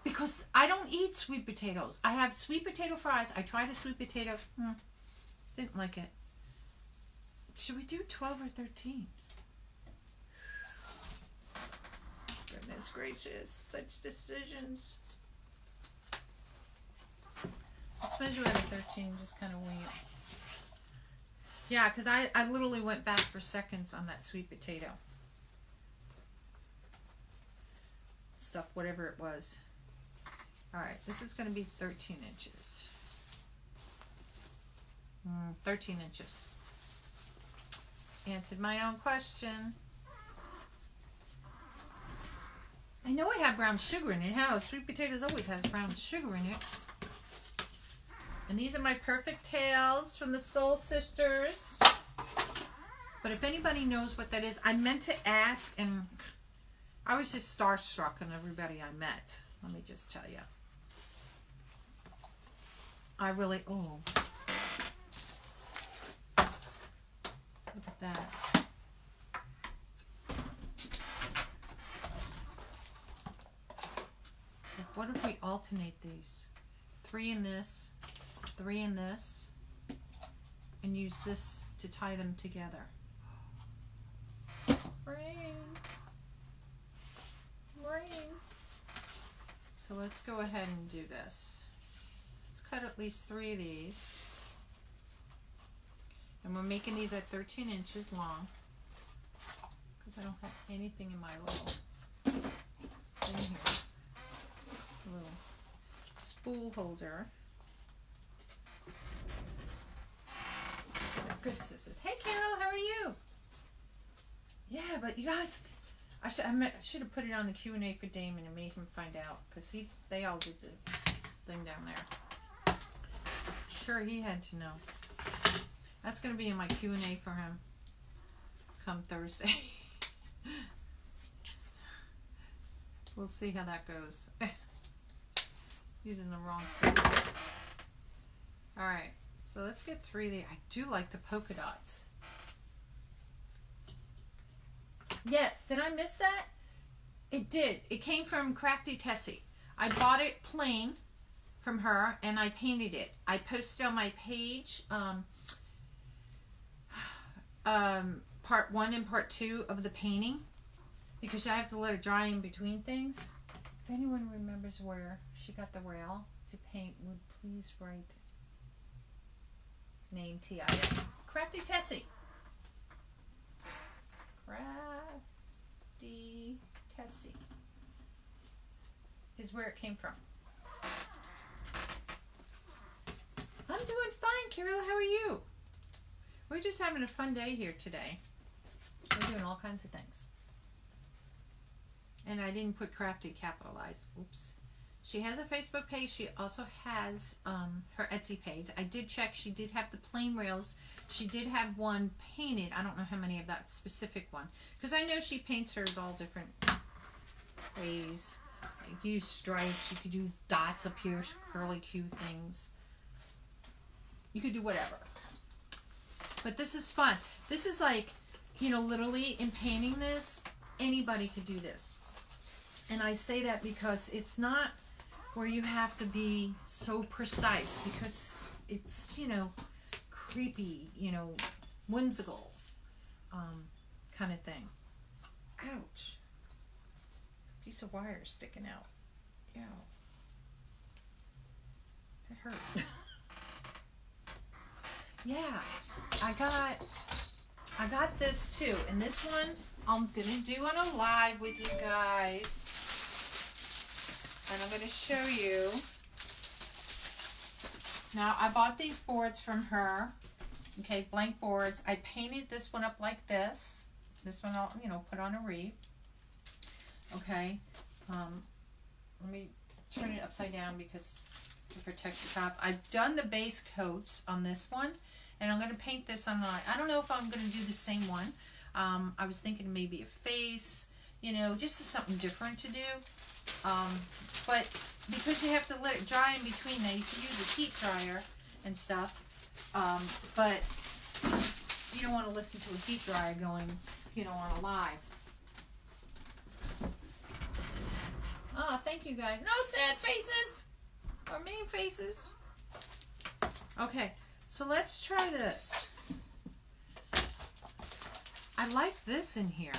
Because I don't eat sweet potatoes. I have sweet potato fries. I tried a sweet potato. Didn't like it. Should we do 12 or 13? Goodness gracious. Such decisions. Let's measure at a 13. Just kind of wing it. Yeah, because I literally went back for seconds on that sweet potato. Stuff, whatever it was. Alright, this is going to be 13 inches. 13 inches. Answered my own question. I know I have brown sugar in it. How? Sweet potatoes always has brown sugar in it. And these are my perfect tails from the Soul Sisters. But if anybody knows what that is, I meant to ask, and I was just starstruck on everybody I met. Let me just tell you. I really, oh. Look at that. What if we alternate these? 3 in this. 3 in this, and use this to tie them together. Rain. So let's go ahead and do this. Let's cut at least 3 of these. And we're making these at 13 inches long, because I don't have anything in my little thing here. Little spool holder. Good sisters. Hey Carol, how are you? Yeah, but you guys, I should have put it on the Q&A for Damon and made him find out, because they all did the thing down there. Sure, he had to know. That's going to be in my Q&A for him come Thursday. We'll see how that goes. Using the wrong scissors. Alright. So let's get 3 there. I do like the polka dots. Yes, did I miss that? It did. It came from Crafty Tessie. I bought it plain from her and I painted it. I posted on my page part 1 and part 2 of the painting, because I have to let it dry in between things. If anyone remembers where she got the rail to paint, would please write name T-I-M. Crafty Tessie. Crafty Tessie is where it came from. I'm doing fine, Carol. How are you? We're just having a fun day here today. We're doing all kinds of things. And I didn't put crafty capitalized. Oops. She has a Facebook page. She also has her Etsy page. I did check. She did have the plain rails. She did have one painted. I don't know how many of that specific one. Because I know she paints hers all different ways. You use stripes. You could use dots up here. Curly Q things. You could do whatever. But this is fun. This is like, you know, literally in painting this, anybody could do this. And I say that because it's not where you have to be so precise, because it's, you know, creepy, you know, whimsical kind of thing. Ouch. A piece of wire sticking out. Ew. That hurt. Yeah, I got this too, and this one I'm gonna do on a live with you guys, and I'm gonna show you. Now I bought these boards from her, okay, blank boards. I painted this one up like this. This one I'll, you know, put on a wreath. Okay, let me turn it upside down because to protect the top. I've done the base coats on this one. And I'm going to paint this on I don't know if I'm going to do the same one. I was thinking maybe a face, you know, just something different to do. But because you have to let it dry in between, now you can use a heat dryer and stuff. But you don't want to listen to a heat dryer going, you know, on a live. Oh, thank you guys. No sad faces or mean faces. Okay. So let's try this. I like this in here.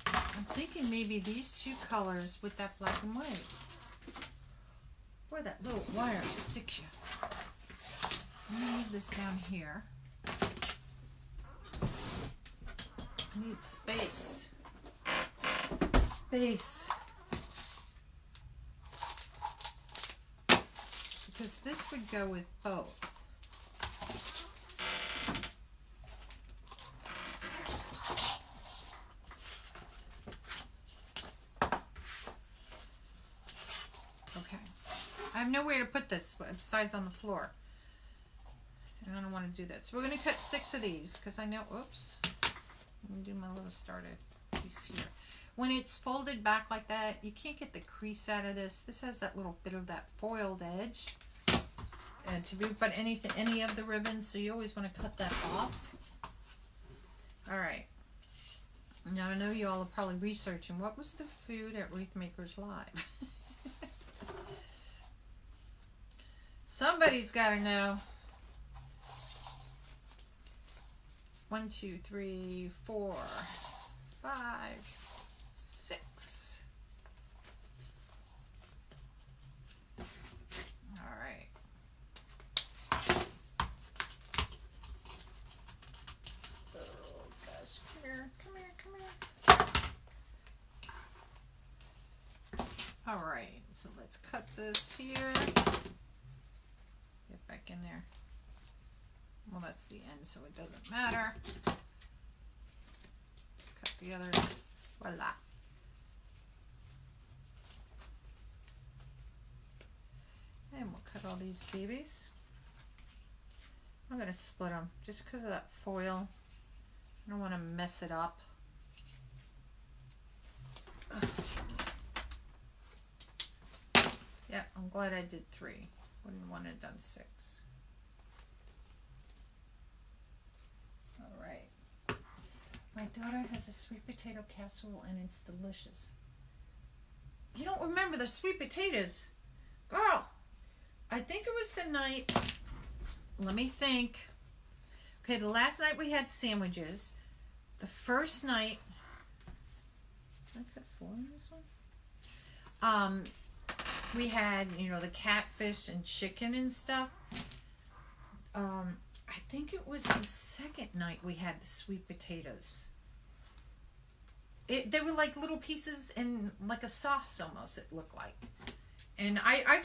I'm thinking maybe these two colors with that black and white. Where that little wire sticks you. Let me move this down here. I need space. Space. Because this would go with both. Okay. I have nowhere to put this besides on the floor. And I don't want to do that. So we're going to cut 6 of these because I know, oops. Let me do my little started piece here. When it's folded back like that, you can't get the crease out of this. This has that little bit of that foiled edge. And to boot, but any of the ribbons, so you always want to cut that off. All right. Now I know you all are probably researching what was the food at Wreath Makers Live. Somebody's got to know. 1, 2, 3, 4, 5, 6. All right. Oh gosh, come here, come here, come here. All right, so let's cut this here. Get back in there. Well, that's the end, so it doesn't matter. Cut the other. Voila. And we'll cut all these babies. I'm going to split them just because of that foil. I don't want to mess it up. Yeah, I'm glad I did 3. Wouldn't want to have done 6. Alright. My daughter has a sweet potato casserole and it's delicious. You don't remember the sweet potatoes? Girl, I think it was the night, let me think. Okay, the last night we had sandwiches. The first night, did I cut 4 in this one? We had, you know, the catfish and chicken and stuff. I think it was the second night we had the sweet potatoes. They were like little pieces in like a sauce almost, it looked like. And I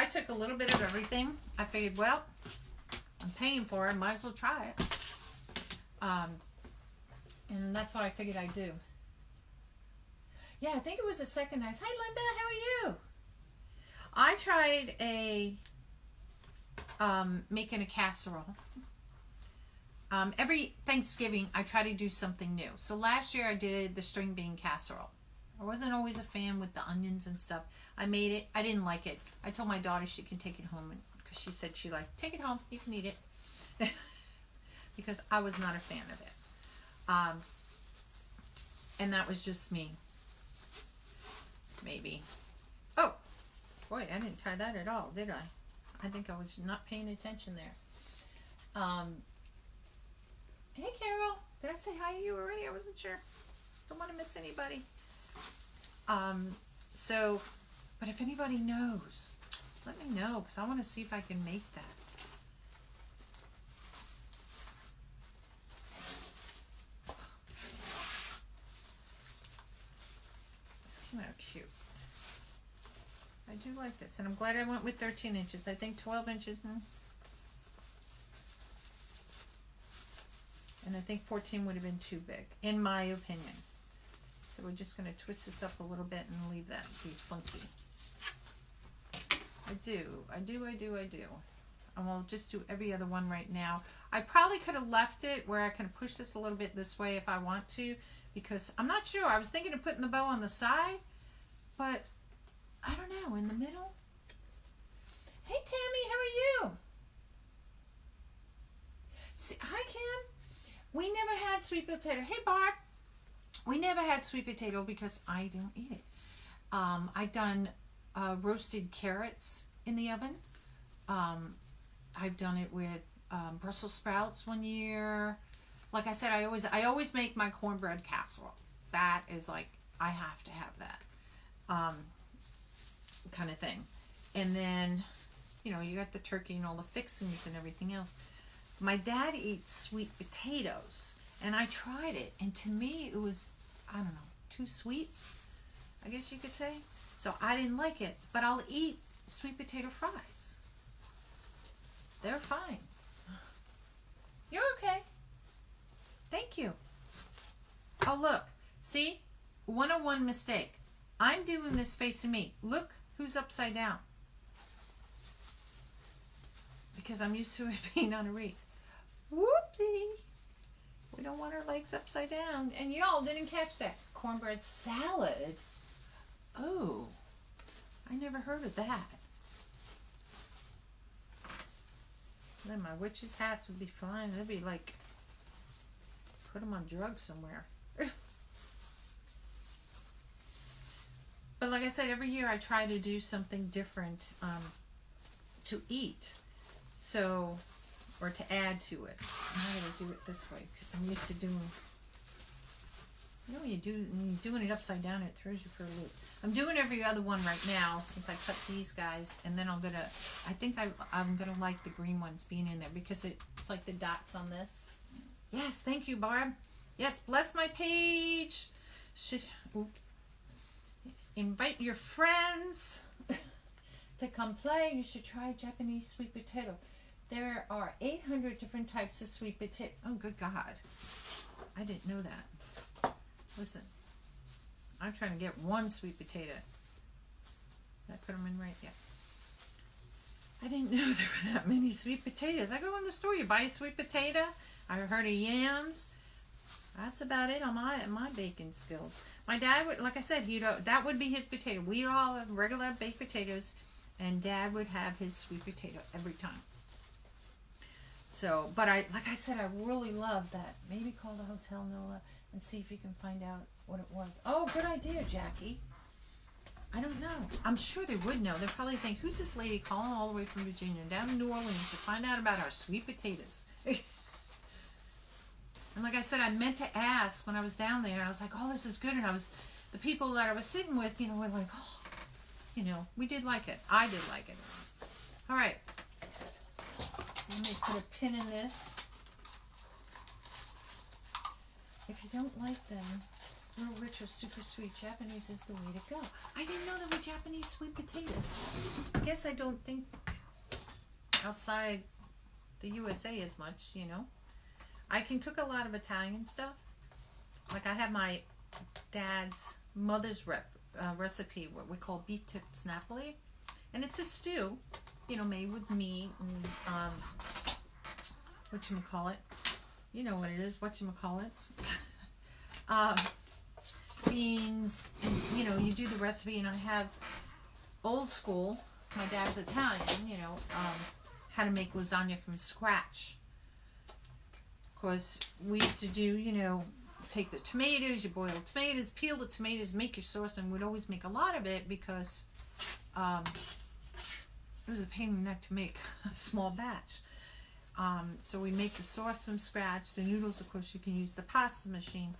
took a little bit of everything. I figured, well, I'm paying for it, might as well try it. And that's what I figured I'd do. Yeah, I think it was the second night. Hi, Linda. How are you? I tried making a casserole. Every Thanksgiving, I try to do something new. So last year, I did the string bean casserole. I wasn't always a fan with the onions and stuff. I made it. I didn't like it. I told my daughter she can take it home because she said she liked, take it home. You can eat it. Because I was not a fan of it. And that was just me. Maybe. Oh, boy, I didn't tie that at all, did I? I think I was not paying attention there. Hey, Carol. Did I say hi to you already? I wasn't sure. Don't want to miss anybody. So, but if anybody knows, let me know, because I want to see if I can make that. Oh, cute. I do like this, and I'm glad I went with 13 inches. I think 12 inches, and I think 14 would have been too big, in my opinion. So we're just going to twist this up a little bit and leave that be funky. I do. And we'll just do every other one right now. I probably could have left it where I can push this a little bit this way if I want to, because I'm not sure. I was thinking of putting the bow on the side, but I don't know, in the middle. Hey, Tammy, how are you? See, hi, Kim. We never had sweet potato. Hey, Barb. We never had sweet potato because I don't eat it. I've done roasted carrots in the oven. I've done it with Brussels sprouts one year. Like I said, I always make my cornbread casserole. That is like, I have to have that kind of thing. And then, you know, you got the turkey and all the fixings and everything else. My dad eats sweet potatoes, and I tried it, and to me it was, I don't know, too sweet, I guess you could say. So I didn't like it, but I'll eat sweet potato fries. They're fine. You're okay. Thank you. Oh, look. See? 101 mistake. I'm doing this facing me. Look who's upside down. Because I'm used to it being on a wreath. Whoopsie. We don't want our legs upside down. And y'all didn't catch that. Cornbread salad. Oh. I never heard of that. Then my witch's hats would be fine. They'd be like, put them on drugs somewhere. But like I said, every year I try to do something different to eat. So, or to add to it. I'm not going to do it this way because I'm used to doing, you know, when you're doing it upside down, it throws you for a loop. I'm doing every other one right now since I cut these guys, and then I'm going to, I think I'm going to like the green ones being in there because it's like the dots on this. Yes, thank you, Barb. Yes, bless my page. Invite your friends to come play. You should try Japanese sweet potato. There are 800 different types of sweet potato. Oh, good God. I didn't know that. Listen, I'm trying to get one sweet potato. Did I put them in right? Yeah. I didn't know there were that many sweet potatoes. I go in the store, you buy a sweet potato. I heard of yams. That's about it on my baking skills. My dad would, like I said, that would be his potato. We all have regular baked potatoes, and Dad would have his sweet potato every time. So, but like I said, I really love that. Maybe call the Hotel Nola and see if you can find out what it was. Oh, good idea, Jackie. I don't know. I'm sure they would know. They'd probably think, who's this lady calling all the way from Virginia down in New Orleans to find out about our sweet potatoes? And like I said, I meant to ask when I was down there. I was like, oh, this is good. And the people that I was sitting with, you know, were like, oh, you know, we did like it. I did like it. All right. So let me put a pin in this. If you don't like them, real rich or super sweet, Japanese is the way to go. I didn't know there were Japanese sweet potatoes. I guess I don't think outside the USA as much, you know. I can cook a lot of Italian stuff. Like I have my dad's mother's recipe, what we call beef tips Napoli. And it's a stew, you know, made with meat and, whatchamacallit. You know what it is, whatchamacallit. Beans, and, you know, you do the recipe, and I have old school, my dad's Italian, you know, how to make lasagna from scratch. Of course, we used to do, you know, take the tomatoes, you boil the tomatoes, peel the tomatoes, make your sauce, and we'd always make a lot of it because it was a pain in the neck to make a small batch. So we make the sauce from scratch. The noodles, of course, you can use the pasta machine.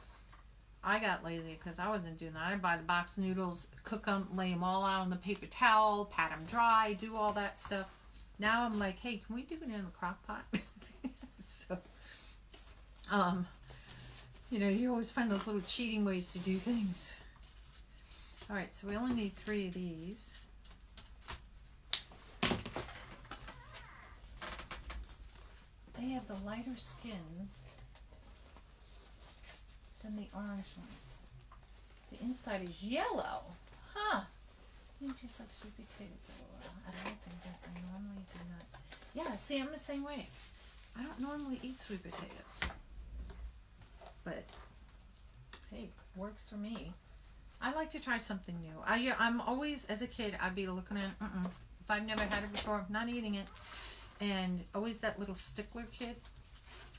I got lazy because I wasn't doing that. I'd buy the box noodles, cook them, lay them all out on the paper towel, pat them dry, do all that stuff. Now I'm like, hey, can we do it in the crock pot? So, you know, you always find those little cheating ways to do things. All right, so we only need 3 of these. They have the lighter skins than the orange ones. The inside is yellow. Huh. They taste like sweet potatoes a little. I don't think that I normally do not. Yeah, see, I'm the same way. I don't normally eat sweet potatoes. But, hey, works for me. I like to try something new. I'm always, as a kid, I'd be looking at, if I've never had it before, I'm not eating it. And always that little stickler kid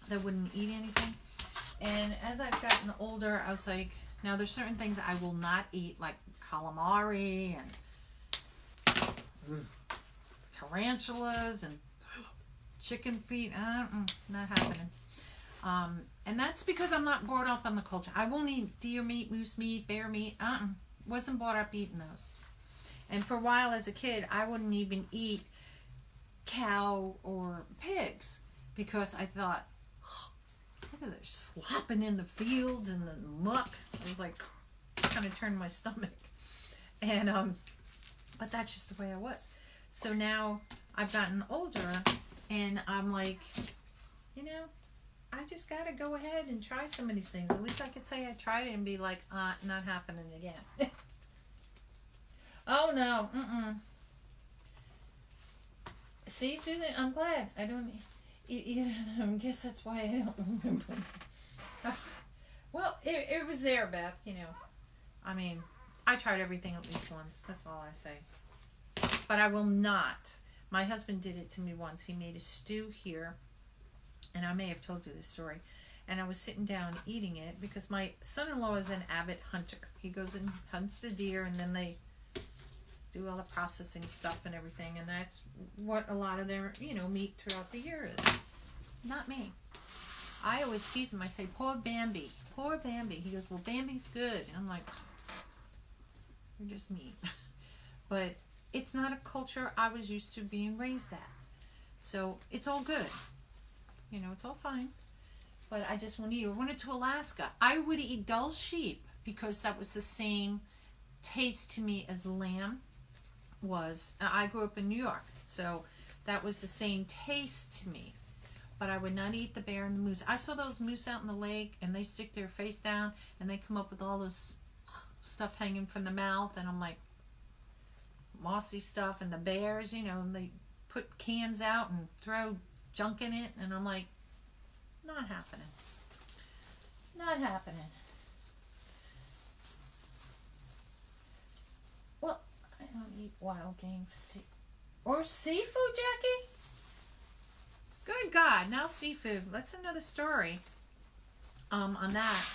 that wouldn't eat anything. And as I've gotten older, I was like, now there's certain things I will not eat, like calamari and tarantulas and chicken feet. Not happening. And that's because I'm not brought up on the culture. I won't eat deer meat, moose meat, bear meat. Wasn't brought up eating those. And for a while as a kid, I wouldn't even eat cow or pigs because I thought, look at they're slopping in the fields and the muck. I was like, kind of turned my stomach. And but that's just the way I was. So now I've gotten older, and I'm like, you know, I just gotta go ahead and try some of these things. At least I could say I tried it and be like, not happening again. Oh no, See, Susan, I'm glad I don't eat either of them. I guess that's why I don't remember. Well, it was there, Beth, you know. I mean, I tried everything at least once. That's all I say. But I will not. My husband did it to me once. He made a stew here, and I may have told you this story. And I was sitting down eating it because my son-in-law is an avid hunter. He goes and hunts the deer, and then they do all the processing stuff and everything, and that's what a lot of their, you know, meat throughout the year is. Not me. I always tease him. I say, poor Bambi. Poor Bambi. He goes, well, Bambi's good. And I'm like, you're just meat. But it's not a culture I was used to being raised at. So it's all good. You know, it's all fine. But I just wouldn't eat it. I went to Alaska. I would eat dull sheep because that was the same taste to me as lamb was. I grew up in New York, so that was the same taste to me. But I would not eat the bear and the moose. I saw those moose out in the lake, and they stick their face down, and they come up with all this stuff hanging from the mouth, and I'm like, mossy stuff. And the bears, you know, and they put cans out and throw junk in it, and I'm like, not happening. Not happening. Well, I don't eat wild game or seafood, Jackie. Good God, now seafood. That's another story. On that.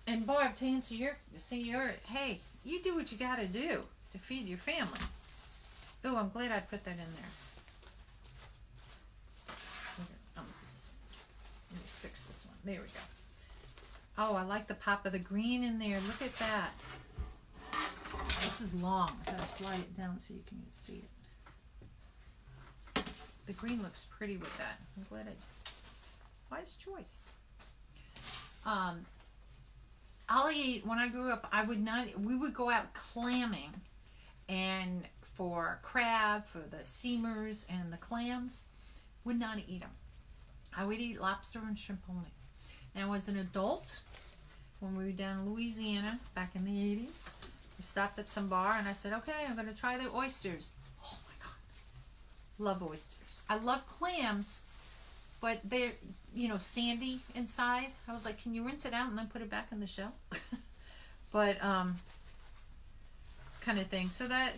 And Barb, to answer hey, you do what you got to do to feed your family. Oh, I'm glad I put that in there. Let me fix this one. There we go. Oh, I like the pop of the green in there. Look at that. This is long. I gotta slide it down so you can see it. The green looks pretty with that. I'm glad wise choice. Um, I'll eat, when I grew up, we would go out clamming, and for crab, for the seamers and the clams, would not eat them. I would eat lobster and shrimp only. Now, as an adult, when we were down in Louisiana back in the 80s, we stopped at some bar and I said, okay, I'm going to try the oysters. Oh my God. Love oysters. I love clams, but they're, sandy inside. I was like, can you rinse it out and then put it back in the shell? But, kind of thing. So that,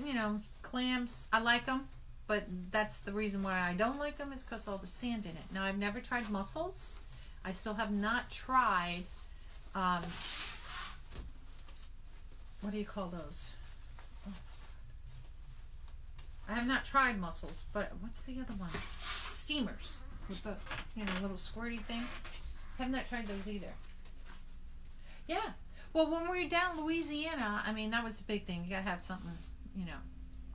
clams, I like them, but that's the reason why I don't like them, is because all the sand in it. Now, I've never tried mussels. I still have not tried, what do you call those? Oh. I have not tried mussels, but what's the other one? Steamers with the, little squirty thing. I have not tried those either. Yeah. Well, when we were down in Louisiana, I mean, that was the big thing. You gotta have something,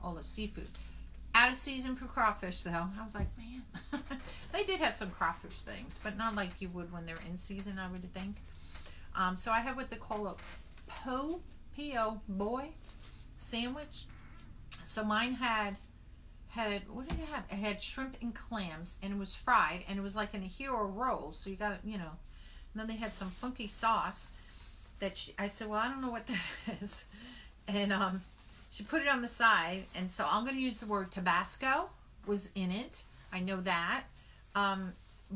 all the seafood. Out of season for crawfish, though. I was like, man. They did have some crawfish things, but not like you would when they're in season, I would think. So I have what they call a P-O, boy, sandwich. So mine had, what did it have? It had shrimp and clams, and it was fried, and it was like in a hero roll. So you got it, and then they had some funky sauce that I said, well, I don't know what that is. And she put it on the side, and so I'm going to use the word Tabasco was in it. I know that.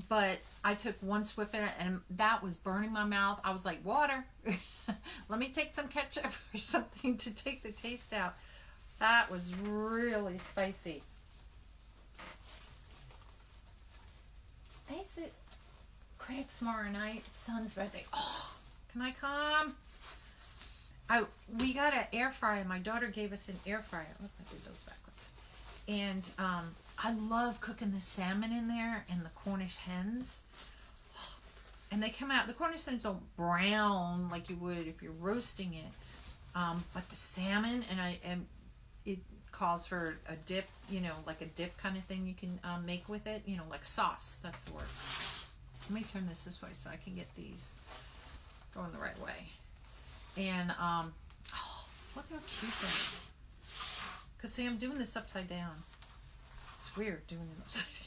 But I took one swift in it, and that was burning my mouth. I was like, water. Let me take some ketchup or something to take the taste out. That was really spicy. Is it crab tomorrow night? Son's birthday. Oh, can I come? We got an air fryer. My daughter gave us an air fryer. Look, I did those backwards. And I love cooking the salmon in there and the Cornish hens. And they come out, the Cornish hens don't brown like you would if you're roasting it. But the salmon, and it calls for a dip, like a dip kind of thing you can make with it, like sauce. That's the word. Let me turn this way so I can get these going the right way. And, look how cute that is. Because, see, I'm doing this upside down. It's weird doing it upside down.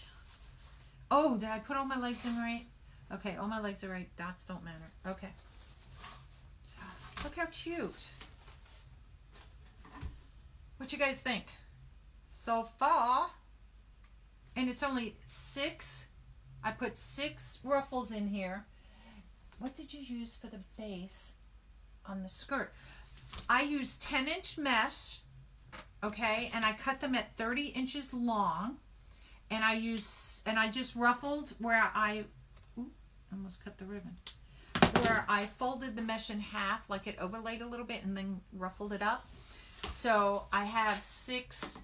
Oh, did I put all my legs in right? Okay, all my legs are right. Dots don't matter. Okay. Look how cute. What you guys think? So far. And it's only 6. I put 6 ruffles in here. What did you use for the base on the skirt? I used 10-inch mesh, okay, and I cut them at 30 inches long, and I just ruffled where I almost cut the ribbon, where I folded the mesh in half, like it overlaid a little bit, and then ruffled it up. So I have 6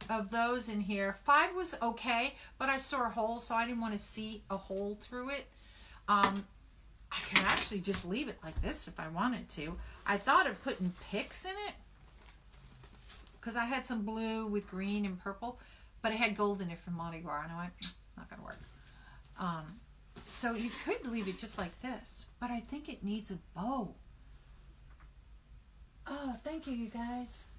of those in here. 5 was okay, but I saw a hole, so I didn't want to see a hole through it. I could actually just leave it like this if I wanted to. I thought of putting picks in it because I had some blue with green and purple, but it had gold in it from Mardi Gras, and I went, not going to work. So you could leave it just like this, but I think it needs a bow. Oh, thank you, you guys.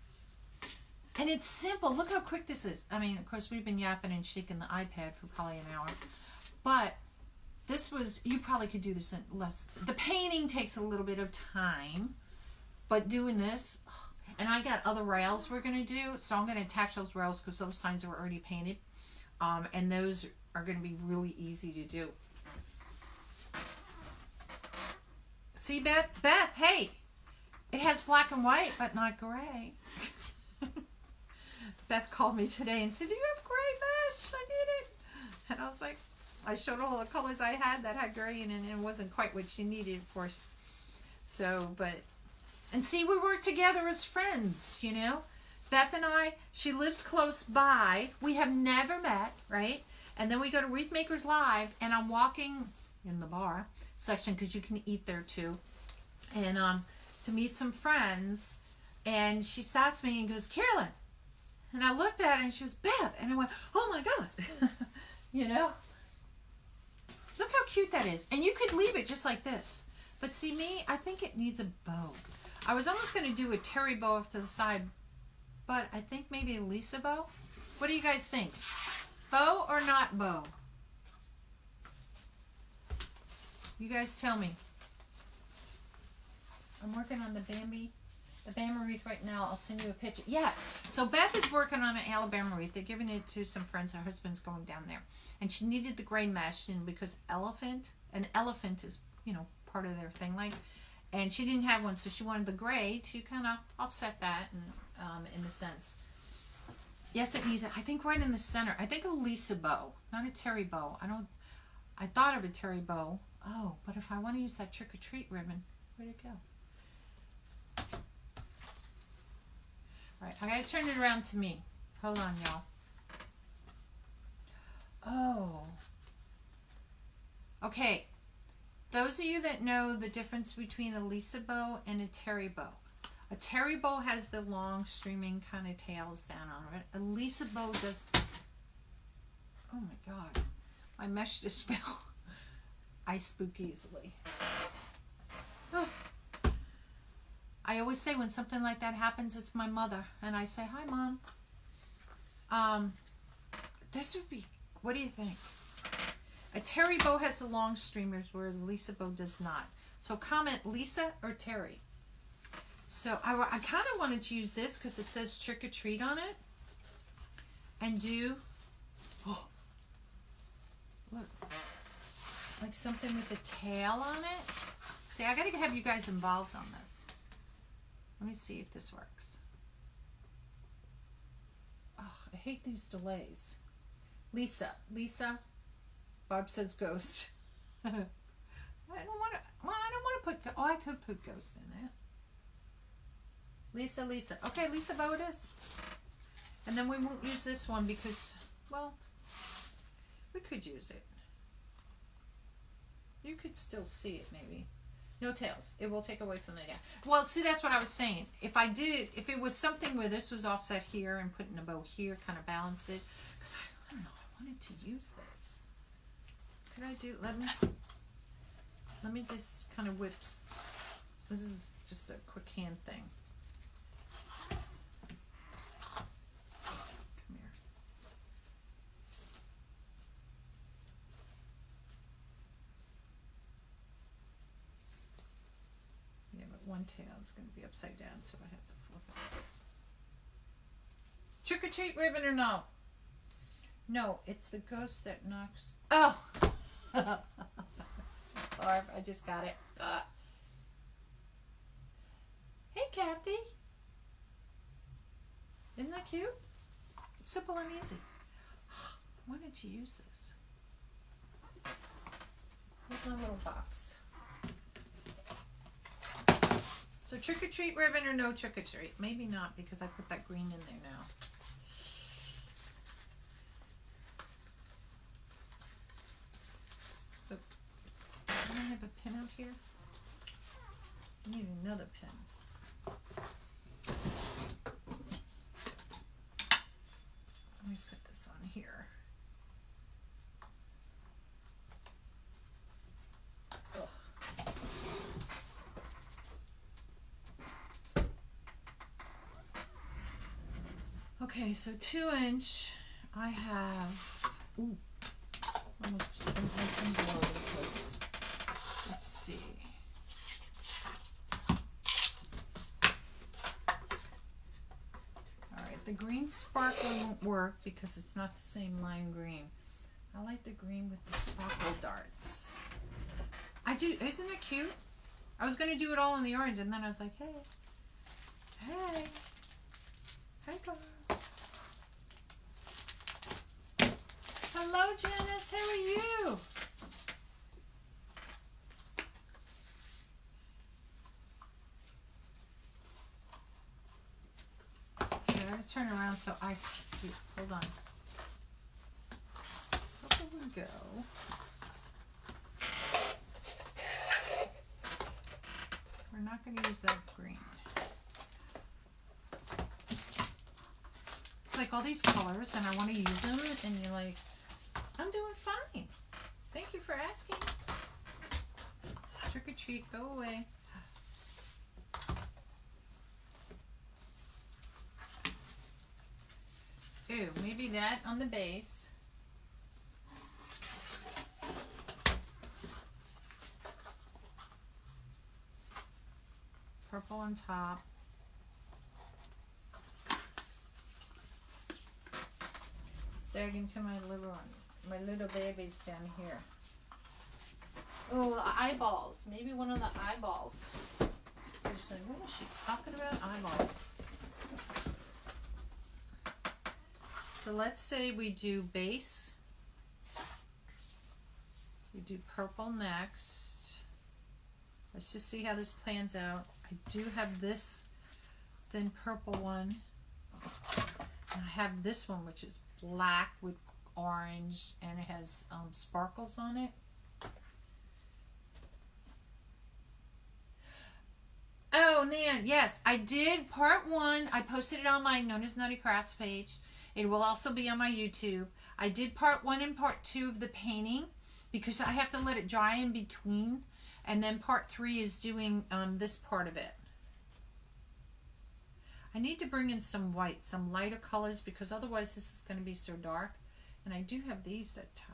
And it's simple. Look how quick this is. I mean, of course, we've been yapping and shaking the iPad for probably an hour, but this was, you probably could do this in less. The painting takes a little bit of time, but doing this, and I got other rails we're going to do, so I'm going to attach those rails because those signs are already painted, and those are going to be really easy to do. See, Beth? Beth, hey! It has black and white, but not gray. Beth called me today and said, do you have gray mesh? I need it. And I was like, I showed all the colors I had that had gray in it, and it wasn't quite what she needed for. So, and see, we work together as friends, Beth and I, she lives close by. We have never met, right? And then we go to Wreath Makers Live, and I'm walking in the bar section because you can eat there too, and to meet some friends, and she stops me and goes, Carolyn, and I looked at her and she was, Beth, and I went, oh my God, Look how cute that is. And you could leave it just like this. But see me, I think it needs a bow. I was almost going to do a terry bow off to the side, but I think maybe a Lisa bow. What do you guys think? Bow or not bow? You guys tell me. I'm working on the Bama wreath right now. I'll send you a picture. Yes. So Beth is working on an Alabama wreath. They're giving it to some friends. Her husband's going down there. And she needed the gray mesh, and because an elephant is, you know, part of their thing. And she didn't have one, so she wanted the gray to kind of offset that in the sense. Yes, it needs it. I think right in the center. I think a Lisa bow, not a terry bow. I thought of a terry bow. Oh, but if I want to use that trick or treat ribbon, where'd it go? All right, I gotta turn it around to me. Hold on, y'all. Oh. Okay. Those of you that know the difference between a Lisa bow and a terry bow. A terry bow has the long streaming kind of tails down on it. A Lisa bow does... Oh my God. My mesh just fell. I spook easily. Oh. I always say when something like that happens, it's my mother. And I say, hi, Mom. This would be, what do you think? A terry bow has the long streamers, whereas a Lisa bow does not. So comment Lisa or Terry. So I kind of wanted to use this because it says trick or treat on it. And do, oh, look, like something with a tail on it. See, I got to have you guys involved on this. Let me see if this works. Oh, I hate these delays. Lisa. Bob says ghost. I don't want to. Well, I don't want to put. Oh, I could put ghost in it. Lisa. Okay, Lisa bow it is. And then we won't use this one because, well, we could use it. You could still see it maybe. No tails. It will take away from the down. Well, see, that's what I was saying. If it was something where this was offset here and putting a bow here, kind of balance it. Because I don't know, I wanted to use this. Could I do, let me just kind of whip. This is just a quick hand thing. Come here. Yeah, but one tail is going to be upside down, so I have to flip it. Trick or treat ribbon or no? No, it's the ghost that knocks. Oh! Barb, I just got it. Hey, Kathy. Isn't that cute? It's simple and easy. Why did you use this? Here's my little box. So trick or treat ribbon or no trick or treat? Maybe not because I put that green in there now. But I have a pin out here. I need another pin. Let me put this on here. Ugh. Okay, so 2-inch, I have, ooh, almost all over the place. Let's see. All right, the green sparkle won't work because it's not the same lime green. I like the green with the sparkle darts. I do, isn't it cute? I was going to do it all in the orange and then I was like, hey, hi Barb. Hello Janice, how are you? So I gotta turn around so I can see. Hold on. Where we go? We're not going to use that green. It's like all these colors and I want to use them and you're like, I'm doing fine. Thank you for asking. Trick or treat, go away. Ooh, maybe that on the base. Purple on top. Starting to my little babies down here. Oh, the eyeballs. Maybe one of the eyeballs. Just like, what is she talking about? Eyeballs. So let's say we do base. We do purple next. Let's just see how this plans out. I do have this thin purple one. And I have this one, which is black with orange, and it has sparkles on it. Oh, Nan, yes, I did part 1. I posted it on my Known as Nutty Crafts page. It will also be on my YouTube. I did part 1 and part 2 of the painting because I have to let it dry in between. And then part 3 is doing this part of it. I need to bring in some white, some lighter colors, because otherwise this is going to be so dark. And I do have these that...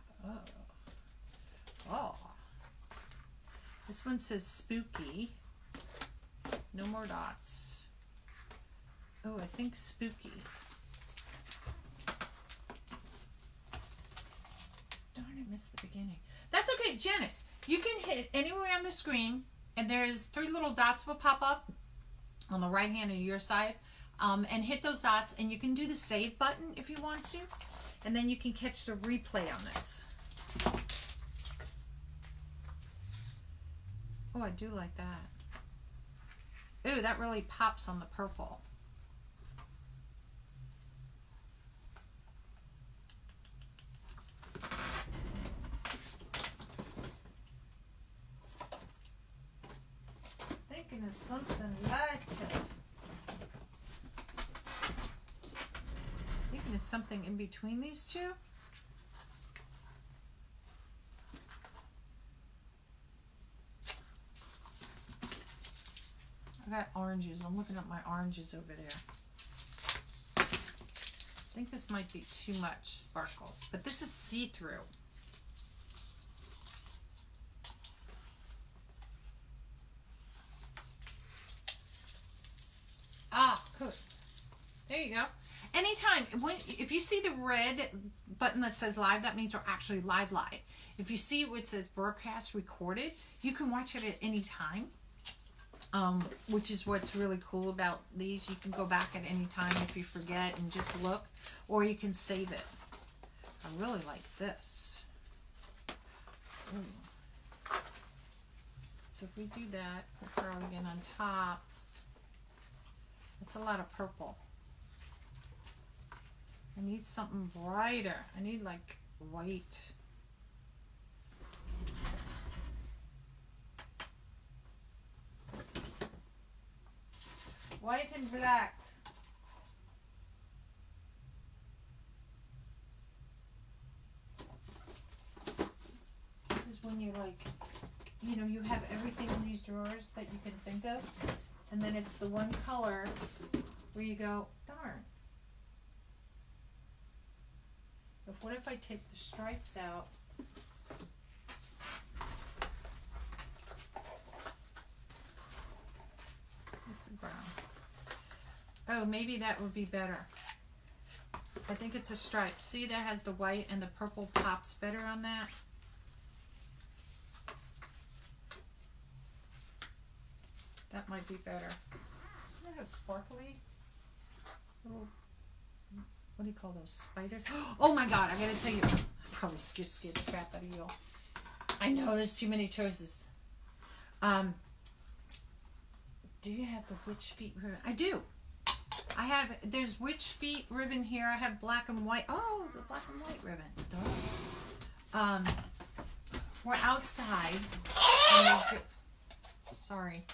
Oh. This one says spooky. No more dots. Oh, I think spooky. Darn, I missed the beginning. That's okay, Janice. You can hit anywhere on the screen, and there's 3 little dots will pop up on the right hand of your side. And hit those dots, and you can do the save button if you want to, and then you can catch the replay on this. Oh, I do like that. Ooh, that really pops on the purple. Thinking of something lighter. Thinking of something in between these two. I got oranges. I'm looking at my oranges over there. I think this might be too much sparkles, but this is see-through. Ah, good. There you go. Anytime, if you see the red button that says live, that means we're actually live. If you see what says broadcast recorded, you can watch it at any time. Which is what's really cool about these. You can go back at any time if you forget and just look, or you can save it. I really like this. Ooh. So if we do that, put pearl again on top. That's a lot of purple. I need something brighter. I need like white. White and black. This is when you like, you know, you have everything in these drawers that you can think of, and then it's the one color where you go, darn. But what if I take the stripes out? Where's the brown? Oh, maybe that would be better. I think it's a stripe. See, that has the white and the purple pops better on that. That might be better. Doesn't it have sparkly little, what do you call those, spiders? Oh my god, I gotta tell you, I probably just scared the crap out of you. I know there's too many choices. Do you have the witch feet ribbon? I do. I have, there's witch feet ribbon here. I have black and white. Oh, the black and white ribbon. Duh. We're outside. And sorry.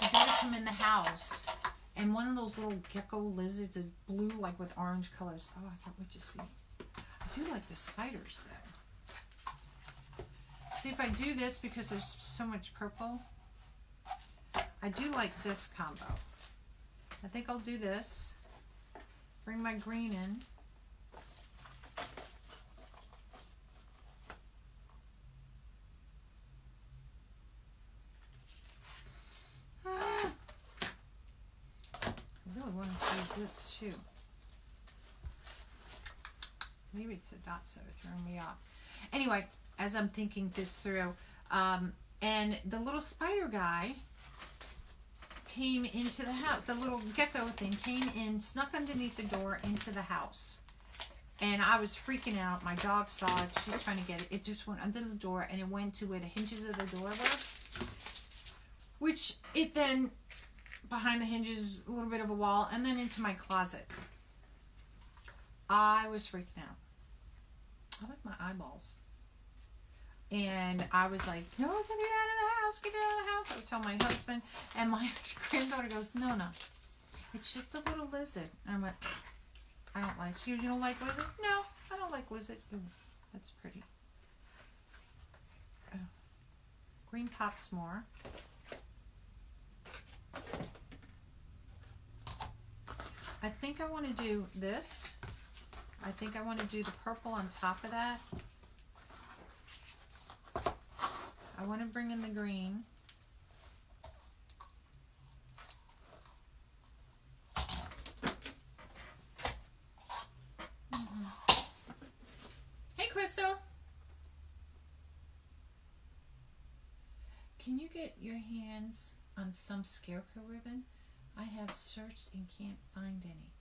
You gotta come in the house. And one of those little gecko lizards is blue, like with orange colors. Oh, I thought witch's feet. I do like the spiders, though. See if I do this because there's so much purple. I do like this combo. I think I'll do this. Bring my green in. I really wanted to use this too. Maybe it's the dots that are throwing me off. Anyway, as I'm thinking this through, and the little spider guy came into the house. The little gecko thing came in, snuck underneath the door into the house. And I was freaking out. My dog saw it. She's trying to get it. It just went under the door and it went to where the hinges of the door were. Which it then, behind the hinges, a little bit of a wall, and then into my closet. I was freaking out. I like my eyeballs. And I was like, no, get out of the house, get out of the house. I was telling my husband, and my granddaughter goes, no, it's just a little lizard. And I went, I don't like, you don't like lizard? No, I don't like lizard. Ooh, that's pretty. Oh. Green pops more. I think I want to do this. I think I want to do the purple on top of that. I want to bring in the green. Hey, Crystal. Can you get your hands on some scarecrow ribbon? I have searched and can't find any.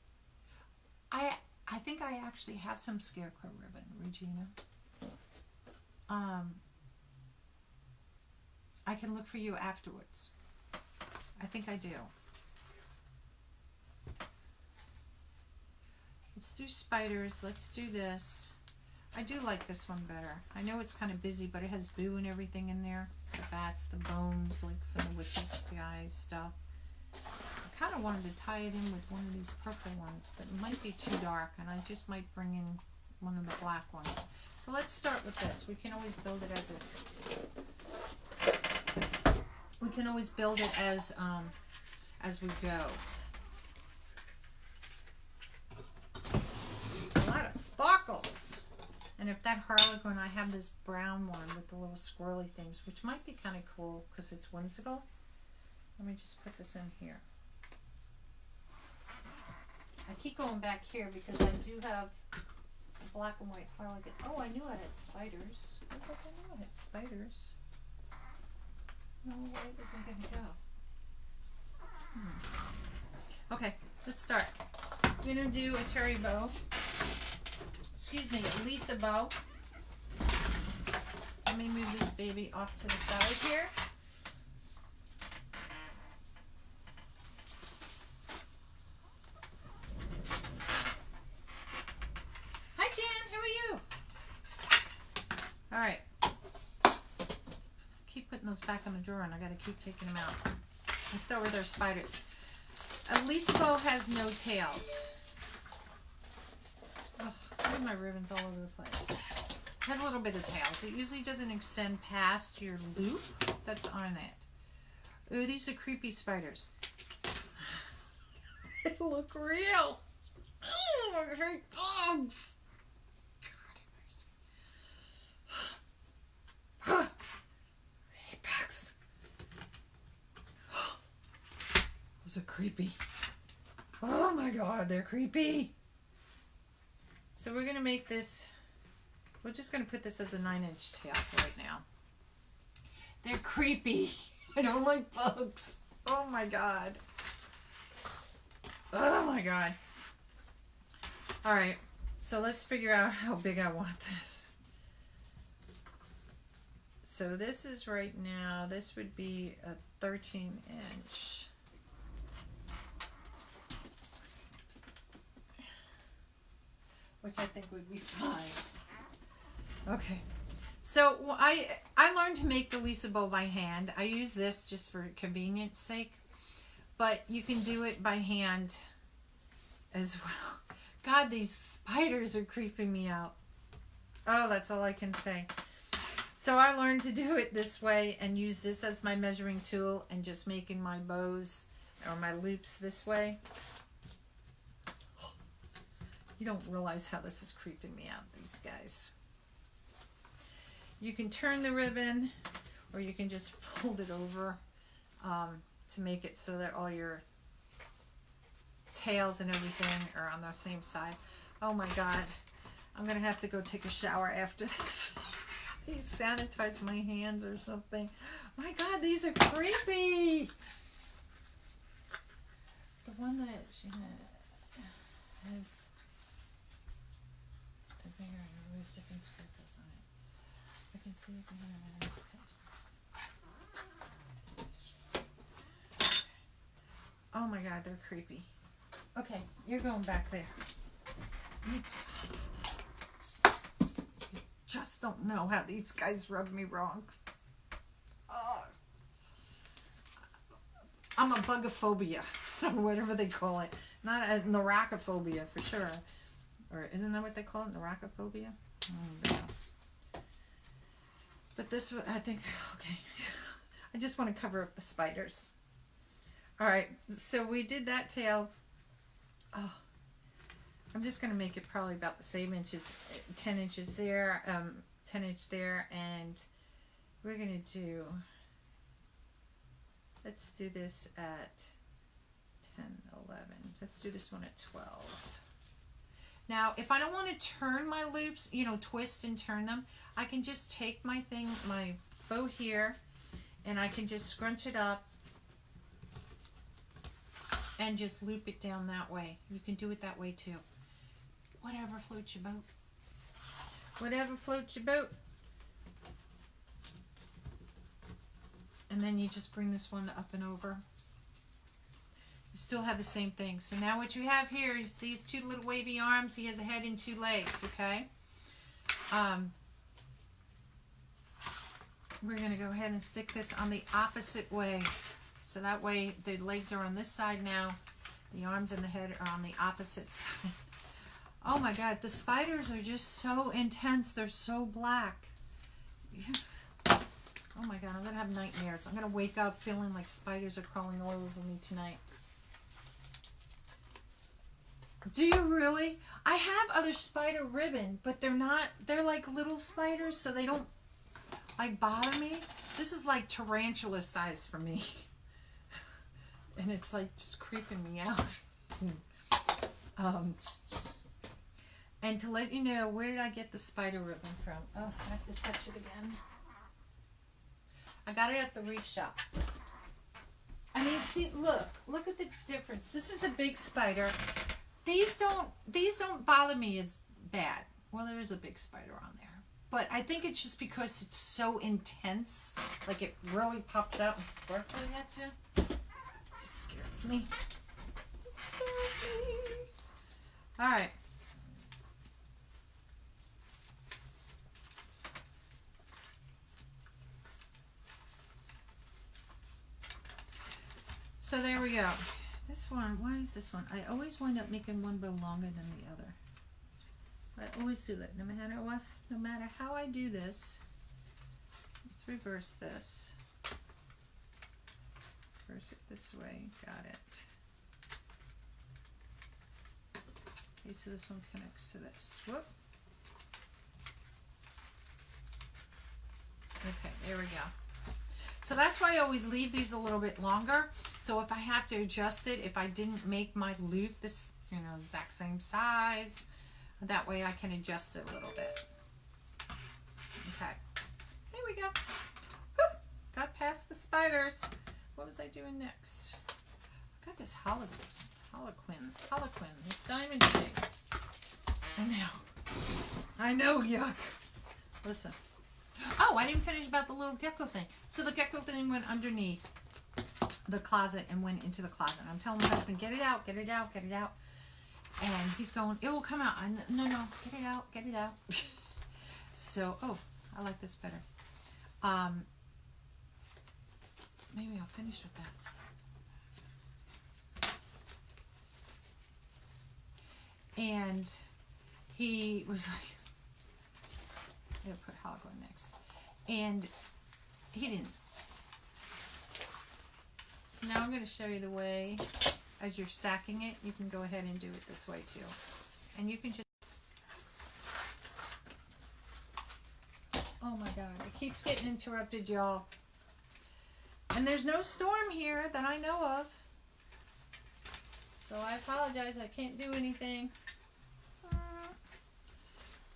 I think I actually have some scarecrow ribbon, Regina. I can look for you afterwards. I think I do. Let's do spiders. Let's do this. I do like this one better. I know it's kind of busy, but it has Boo and everything in there. The bats, the bones, like from the witch's guys stuff. I kind of wanted to tie it in with one of these purple ones, but it might be too dark, and I just might bring in one of the black ones. So let's start with this. We can always build it as we go. A lot of sparkles. And if that harlequin, I have this brown one with the little squirrely things, which might be kind of cool because it's whimsical. Let me just put this in here. I keep going back here because I do have black and white harlequin. Oh, I knew I had spiders. I was like, I knew I had spiders. No, where is it going to go? Okay, let's start. I'm going to do a terry bow. Excuse me, a Lisa bow. Let me move this baby off to the side here. Hi, Jan. How are you? All right. Keep putting those back in the drawer, and I got to keep taking them out. Let's start with our spiders. A Lisa bow has no tails. Ugh, I have my ribbons all over the place. Have a little bit of tails. It usually doesn't extend past your loop that's on it. Ooh, these are creepy spiders. They look real. Oh, I hate bugs. God have mercy. I hate bugs. Those are creepy. Oh my God, they're creepy. So we're going to make this, we're just going to put this as a 9-inch tail for right now. They're creepy. I don't like bugs. Oh my God. Oh my God. All right. So let's figure out how big I want this. So this is right now, this would be a 13-inch. Which I think would be fine. Okay. So I learned to make the Lisa bow by hand. I use this just for convenience sake. But you can do it by hand as well. God, these spiders are creeping me out. Oh, that's all I can say. So I learned to do it this way and use this as my measuring tool and just making my bows or my loops this way. You don't realize how this is creeping me out, these guys. You can turn the ribbon or you can just fold it over to make it so that all your tails and everything are on the same side. Oh my God. I'm going to have to go take a shower after this. Please sanitize my hands or something. My God, these are creepy. The one that she has a finger with different sprinkles on it. I can see it behind my stations. Oh my God, they're creepy. Okay, you're going back there. You just don't know how these guys rub me wrong. I'm a bugophobia, or whatever they call it. Not a neurocophobia for sure. Or isn't that what they call it? Neurocophobia? But this, I think, okay. I just want to cover up the spiders. All right, so we did that tail. Oh, I'm just going to make it probably about the same inches, 10 inches there, 10 inch there, and we're going to do, let's do this at 10, 11. Let's do this one at 12. Now, if I don't want to turn my loops, you know, twist and turn them, I can just take my thing, my bow here, and I can just scrunch it up and just loop it down that way. You can do it that way too. Whatever floats your boat. Whatever floats your boat. And then you just bring this one up and over. You still have the same thing. So now what you have here, you see his two little wavy arms. He has a head and two legs, okay? We're going to go ahead and stick this on the opposite way. So that way the legs are on this side now. The arms and the head are on the opposite side. Oh my God, the spiders are just so intense. They're so black. Oh my God, I'm going to have nightmares. I'm going to wake up feeling like spiders are crawling all over me tonight. Do you really? I have other spider ribbon, but they're like little spiders, so they don't like bother me. This is like tarantula size for me. And it's like just creeping me out. And to let you know, where did I get the spider ribbon from? Oh, I have to touch it again. I got it at the reef shop. I mean, see, look at the difference. This is a big spider. These don't bother me as bad. Well, there is a big spider on there. But I think it's just because it's so intense. Like it really pops out and sparkling at you. It just scares me. It scares me. All right. So there we go. This one, why is this one? I always wind up making one bow longer than the other. I always do that. No matter what, no matter how I do this. Let's reverse this. Reverse it this way. Got it. Okay, so this one connects to this. Whoop. Okay, there we go. So that's why I always leave these a little bit longer. So if I have to adjust it, if I didn't make my loop this, you know, exact same size, that way I can adjust it a little bit. Okay, there we go. Whew. Got past the spiders. What was I doing next? I got this Harlequin, this diamond thing. I know, yuck. Listen. Oh, I didn't finish about the little gecko thing. So the gecko thing went underneath the closet and went into the closet. I'm telling my husband, get it out, get it out, get it out. And he's going, it will come out. No, get it out, get it out. So, oh, I like this better. Maybe I'll finish with that. And he was like, I'll put Harlequin next. and he didn't. So now I'm going to show you the way, as you're stacking it, you can go ahead and do it this way too. And you can just, oh my God, it keeps getting interrupted, y'all. And there's no storm here that I know of. So I apologize, I can't do anything.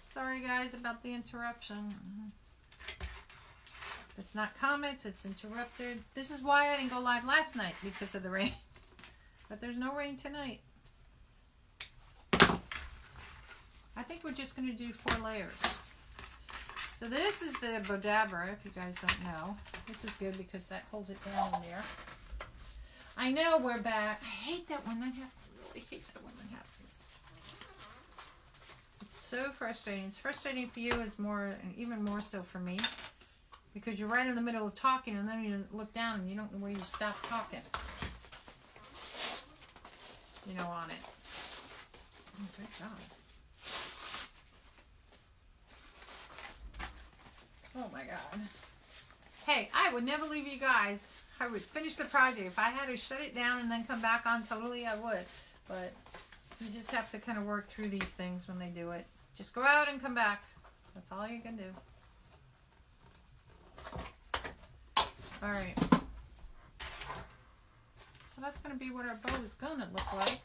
Sorry guys about the interruption. It's not comments, it's interrupted. This is why I didn't go live last night, because of the rain. But there's no rain tonight. I think we're just going to do 4 layers. So this is the Bodabra, if you guys don't know. This is good because that holds it down in there. I know we're back. I hate that when that happens. I really hate that when that happens. It's so frustrating. It's frustrating for you as more, and even more so for me. Because you're right in the middle of talking and then you look down and you don't know where you stop talking. You know, on it. Oh, good God. Oh my God. Hey, I would never leave you guys. I would finish the project. If I had to shut it down and then come back on totally, I would. But you just have to kind of work through these things when they do it. Just go out and come back. That's all you can do. Alright. So that's going to be what our bow is going to look like.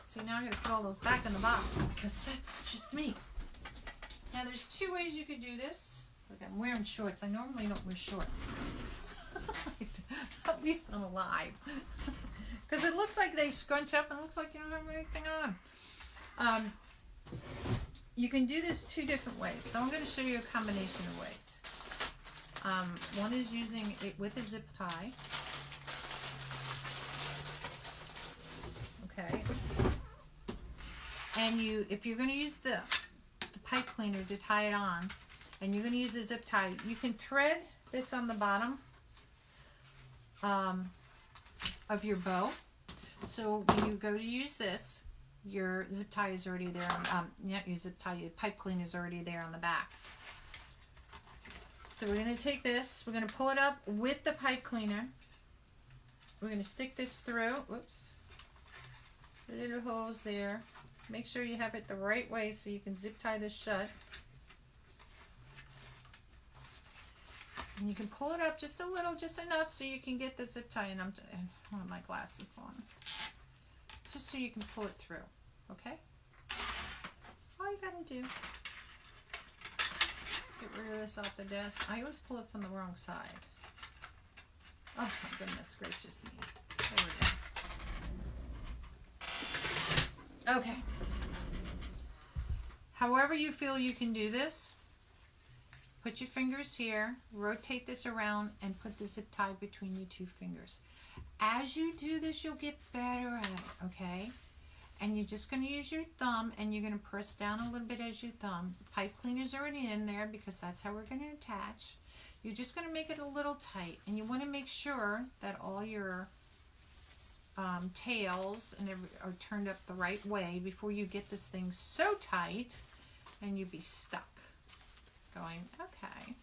See, now I'm going to put all those back in the box because that's just me. Now there's 2 ways you could do this. Look, I'm wearing shorts. I normally don't wear shorts. At least I'm alive. Because it looks like they scrunch up and it looks like you don't have anything on. You can do this 2 different ways. So I'm going to show you a combination of ways. One is using it with a zip tie. Okay. And if you're going to use the pipe cleaner to tie it on, and you're going to use a zip tie, you can thread this on the bottom of your bow. So when you go to use this, your zip tie is already there. Not your zip tie, your pipe cleaner is already there on the back. So we're going to take this, we're going to pull it up with the pipe cleaner. We're going to stick this through. Whoops. The little holes there. Make sure you have it the right way so you can zip tie this shut. And you can pull it up just a little, just enough so you can get the zip tie. And I want my glasses on. Just so you can pull it through. Okay? All you gotta do. Get rid of this off the desk. I always pull it from the wrong side. Oh my goodness gracious me. There we go. Okay. However you feel you can do this, put your fingers here, rotate this around, and put the zip tie between your 2 fingers. As you do this, you'll get better at it, okay? And you're just going to use your thumb, and you're going to press down a little bit as you thumb. The pipe cleaner's already in there because that's how we're going to attach. You're just going to make it a little tight, and you want to make sure that all your tails and are turned up the right way before you get this thing so tight and you'd be stuck. Going, okay.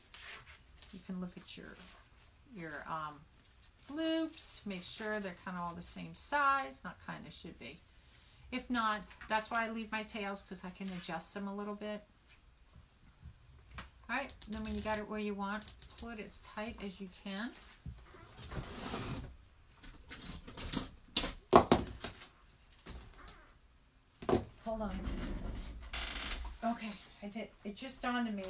You can look at your loops, make sure they're kind of all the same size. Not kind of, should be. If not, that's why I leave my tails, because I can adjust them a little bit. Alright, then when you got it where you want, pull it as tight as you can. Hold on. Okay, I did. It just dawned on me.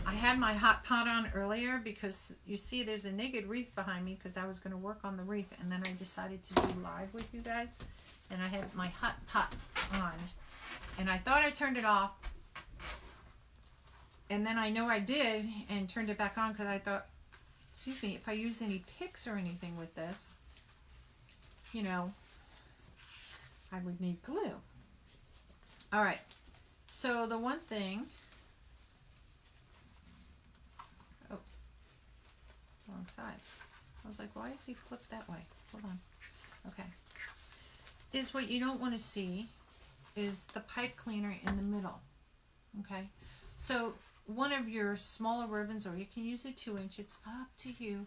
I had my hot pot on earlier because you see there's a naked wreath behind me because I was going to work on the wreath, and then I decided to do live with you guys, and I had my hot pot on, and I thought I turned it off, and then I know I did and turned it back on because I thought, excuse me, if I use any picks or anything with this, you know, I would need glue. Alright, so the one thing, oh, wrong side. I was like, why is he flipped that way? Hold on. Okay. Is what you don't want to see is the pipe cleaner in the middle. Okay. So one of your smaller ribbons, or you can use a 2-inch, it's up to you.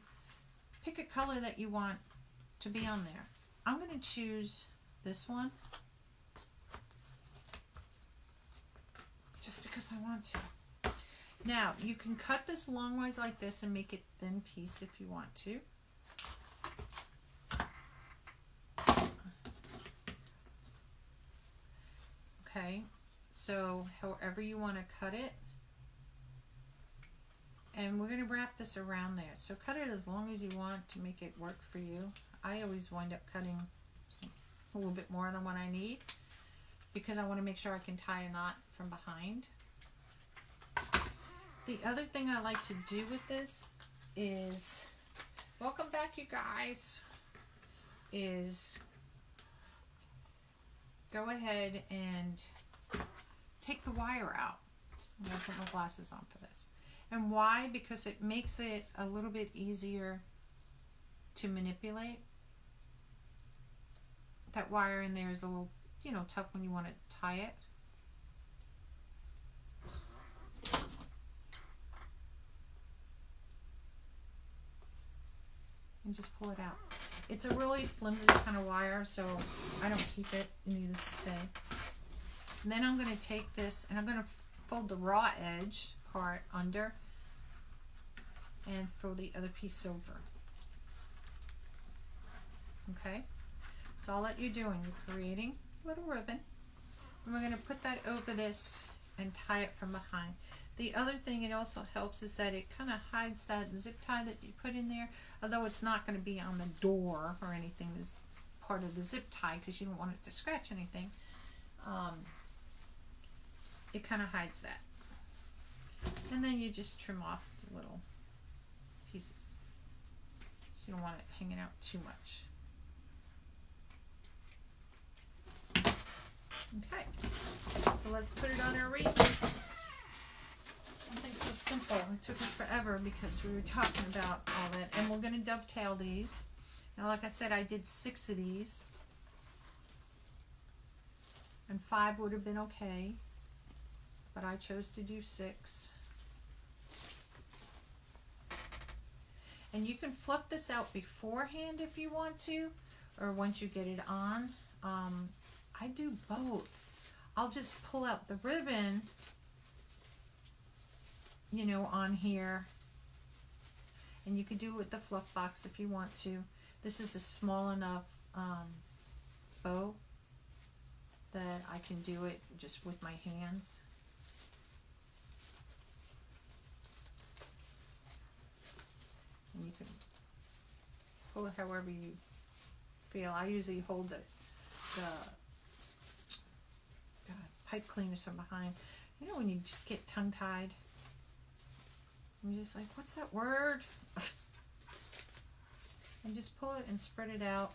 Pick a color that you want to be on there. I'm going to choose this one just because I want to. Now you can cut this longwise like this and make it thin piece if you want to. Okay, so however you want to cut it. And we're going to wrap this around there. So cut it as long as you want to make it work for you. I always wind up cutting a little bit more than what I need because I want to make sure I can tie a knot from behind. The other thing I like to do with this is, welcome back you guys, is go ahead and take the wire out. I'm going to put my glasses on for this. And why? Because it makes it a little bit easier to manipulate. That wire in there is a little, you know, tough when you want to tie it. And just pull it out. It's a really flimsy kind of wire, so I don't keep it, needless to say. And then I'm going to take this and I'm going to fold the raw edge part under and throw the other piece over. Okay, that's all that you're doing. You're creating a little ribbon, and we're going to put that over this and tie it from behind. The other thing it also helps is that it kind of hides that zip tie that you put in there, although it's not going to be on the door or anything as part of the zip tie because you don't want it to scratch anything. It kind of hides that. And then you just trim off the little pieces. You don't want it hanging out too much. Okay, so let's put it on our wreath. Something so simple. It took us forever because we were talking about all that. And we're going to dovetail these. Now, like I said, I did 6 of these. And 5 would have been okay. But I chose to do 6. And you can fluff this out beforehand if you want to, or once you get it on. I do both. I'll just pull out the ribbon, you know, on here. And you could do it with the fluff box if you want to. This is a small enough bow that I can do it just with my hands. And you can pull it however you feel. I usually hold the pipe cleaners from behind. You know when you just get tongue-tied? I'm just like, what's that word? And just pull it and spread it out.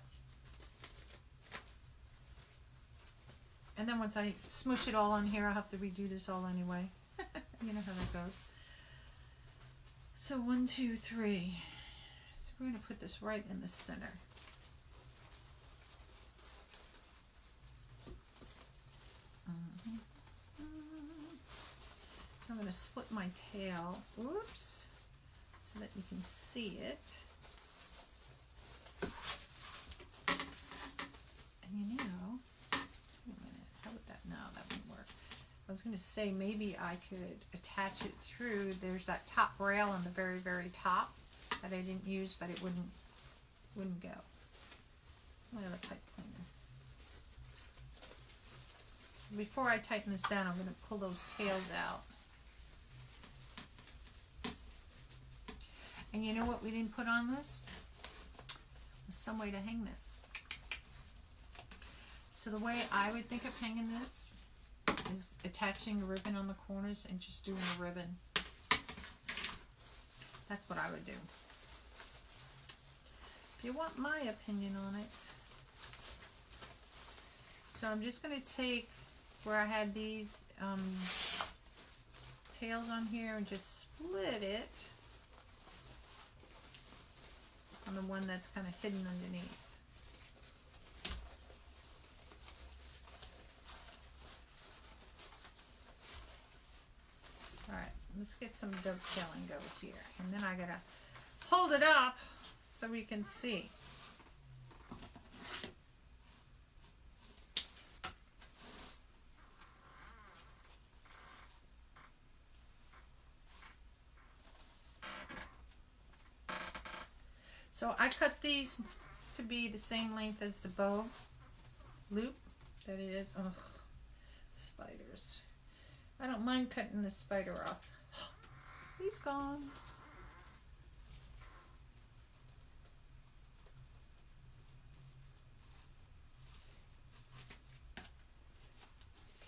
And then once I smush it all on here, I'll have to redo this all anyway. You know how that goes. So 1, 2, 3. So we're going to put this right in the center. So I'm going to split my tail, oops, so that you can see it. And you know, wait a minute, how would that, no, that wouldn't work. I was going to say maybe I could attach it through, there's that top rail on the very, very top that I didn't use, but it wouldn't go. My other pipe cleaner. So before I tighten this down, I'm going to pull those tails out. And you know what we didn't put on this? Was some way to hang this. So the way I would think of hanging this is attaching a ribbon on the corners and just doing a ribbon. That's what I would do. If you want my opinion on it. So I'm just going to take where I had these tails on here and just split it on the one that's kind of hidden underneath. let's get some dovetailing over here. And then I gotta hold it up so we can see. So I cut these to be the same length as the bow loop that it is. Ugh, spiders. I don't mind cutting the spider off. He's gone.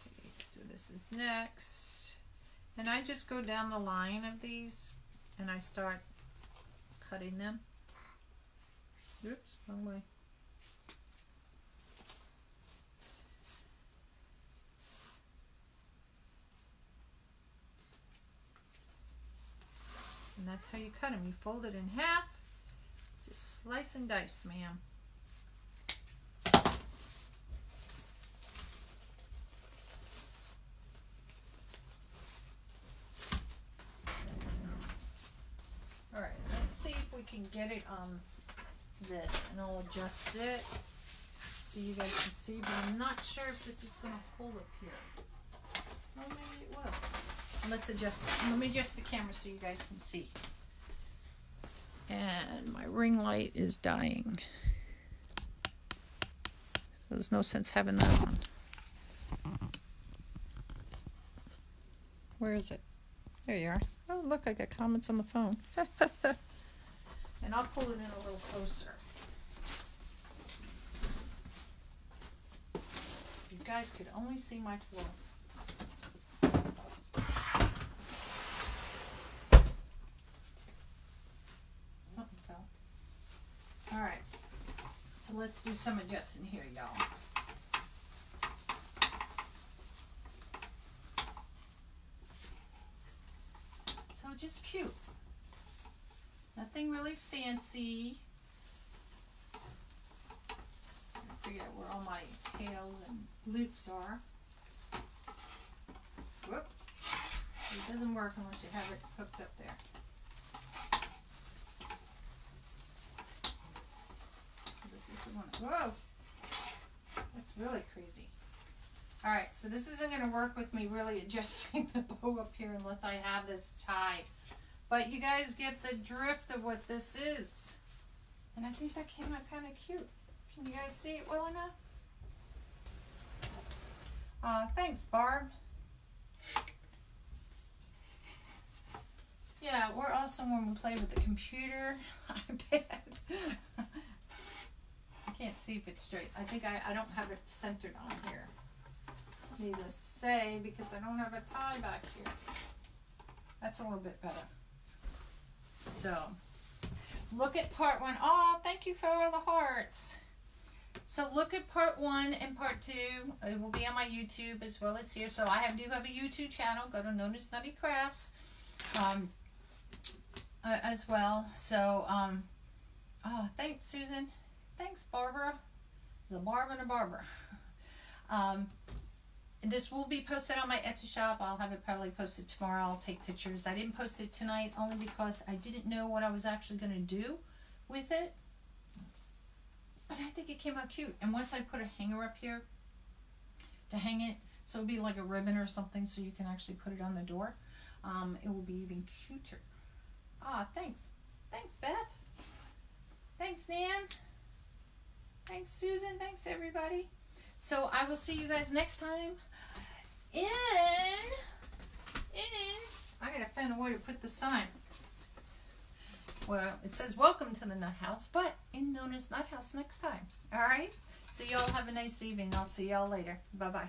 Okay, so this is next. And I just go down the line of these and I start cutting them. Oops, wrong way. And that's how you cut them. You fold it in half. Just slice and dice, ma'am. Alright, let's see if we can get it on this, and I'll adjust it so you guys can see, but I'm not sure if this is going to hold up here. Well, maybe it will. Let's adjust it. Let me adjust the camera so you guys can see. And my ring light is dying. So there's no sense having that on. Where is it? There you are. Oh, look, I got comments on the phone. And I'll pull it in a little closer. You guys could only see my floor. Something fell. Alright. So let's do some adjusting here, y'all. So just cute. Nothing really fancy. I figure out where all my tails and loops are. Whoop. It doesn't work unless you have it hooked up there. So this is the one. Whoa! That's really crazy. Alright, so this isn't going to work with me really adjusting the bow up here unless I have this tied. But you guys get the drift of what this is. And I think that came out kind of cute. Can you guys see it well enough? Thanks, Barb. Yeah, we're awesome when we play with the computer. I bet. I can't see if it's straight. I think I don't have it centered on here. Needless to say, because I don't have a tie back here. That's a little bit better. So, look at part 1. Oh, thank you for all the hearts. So look at part 1 and part 2. It will be on my YouTube as well as here. So I do have a YouTube channel. Go to Known as Nutty Crafts as well. So, oh, thanks, Susan. Thanks, Barbara. It's a Barb and a Barbara. This will be posted on my Etsy shop. I'll have it probably posted tomorrow. I'll take pictures. I didn't post it tonight only because I didn't know what I was actually going to do with it. But I think it came out cute. And once I put a hanger up here to hang it, so it'll be like a ribbon or something so you can actually put it on the door, it will be even cuter. Ah, thanks. Thanks, Beth. Thanks, Nan. Thanks, Susan. Thanks, everybody. So I will see you guys next time I gotta find a way to put the sign. Well, it says welcome to the Nut House, but in Known as Nut House next time. Alright? So y'all have a nice evening. I'll see y'all later. Bye-bye.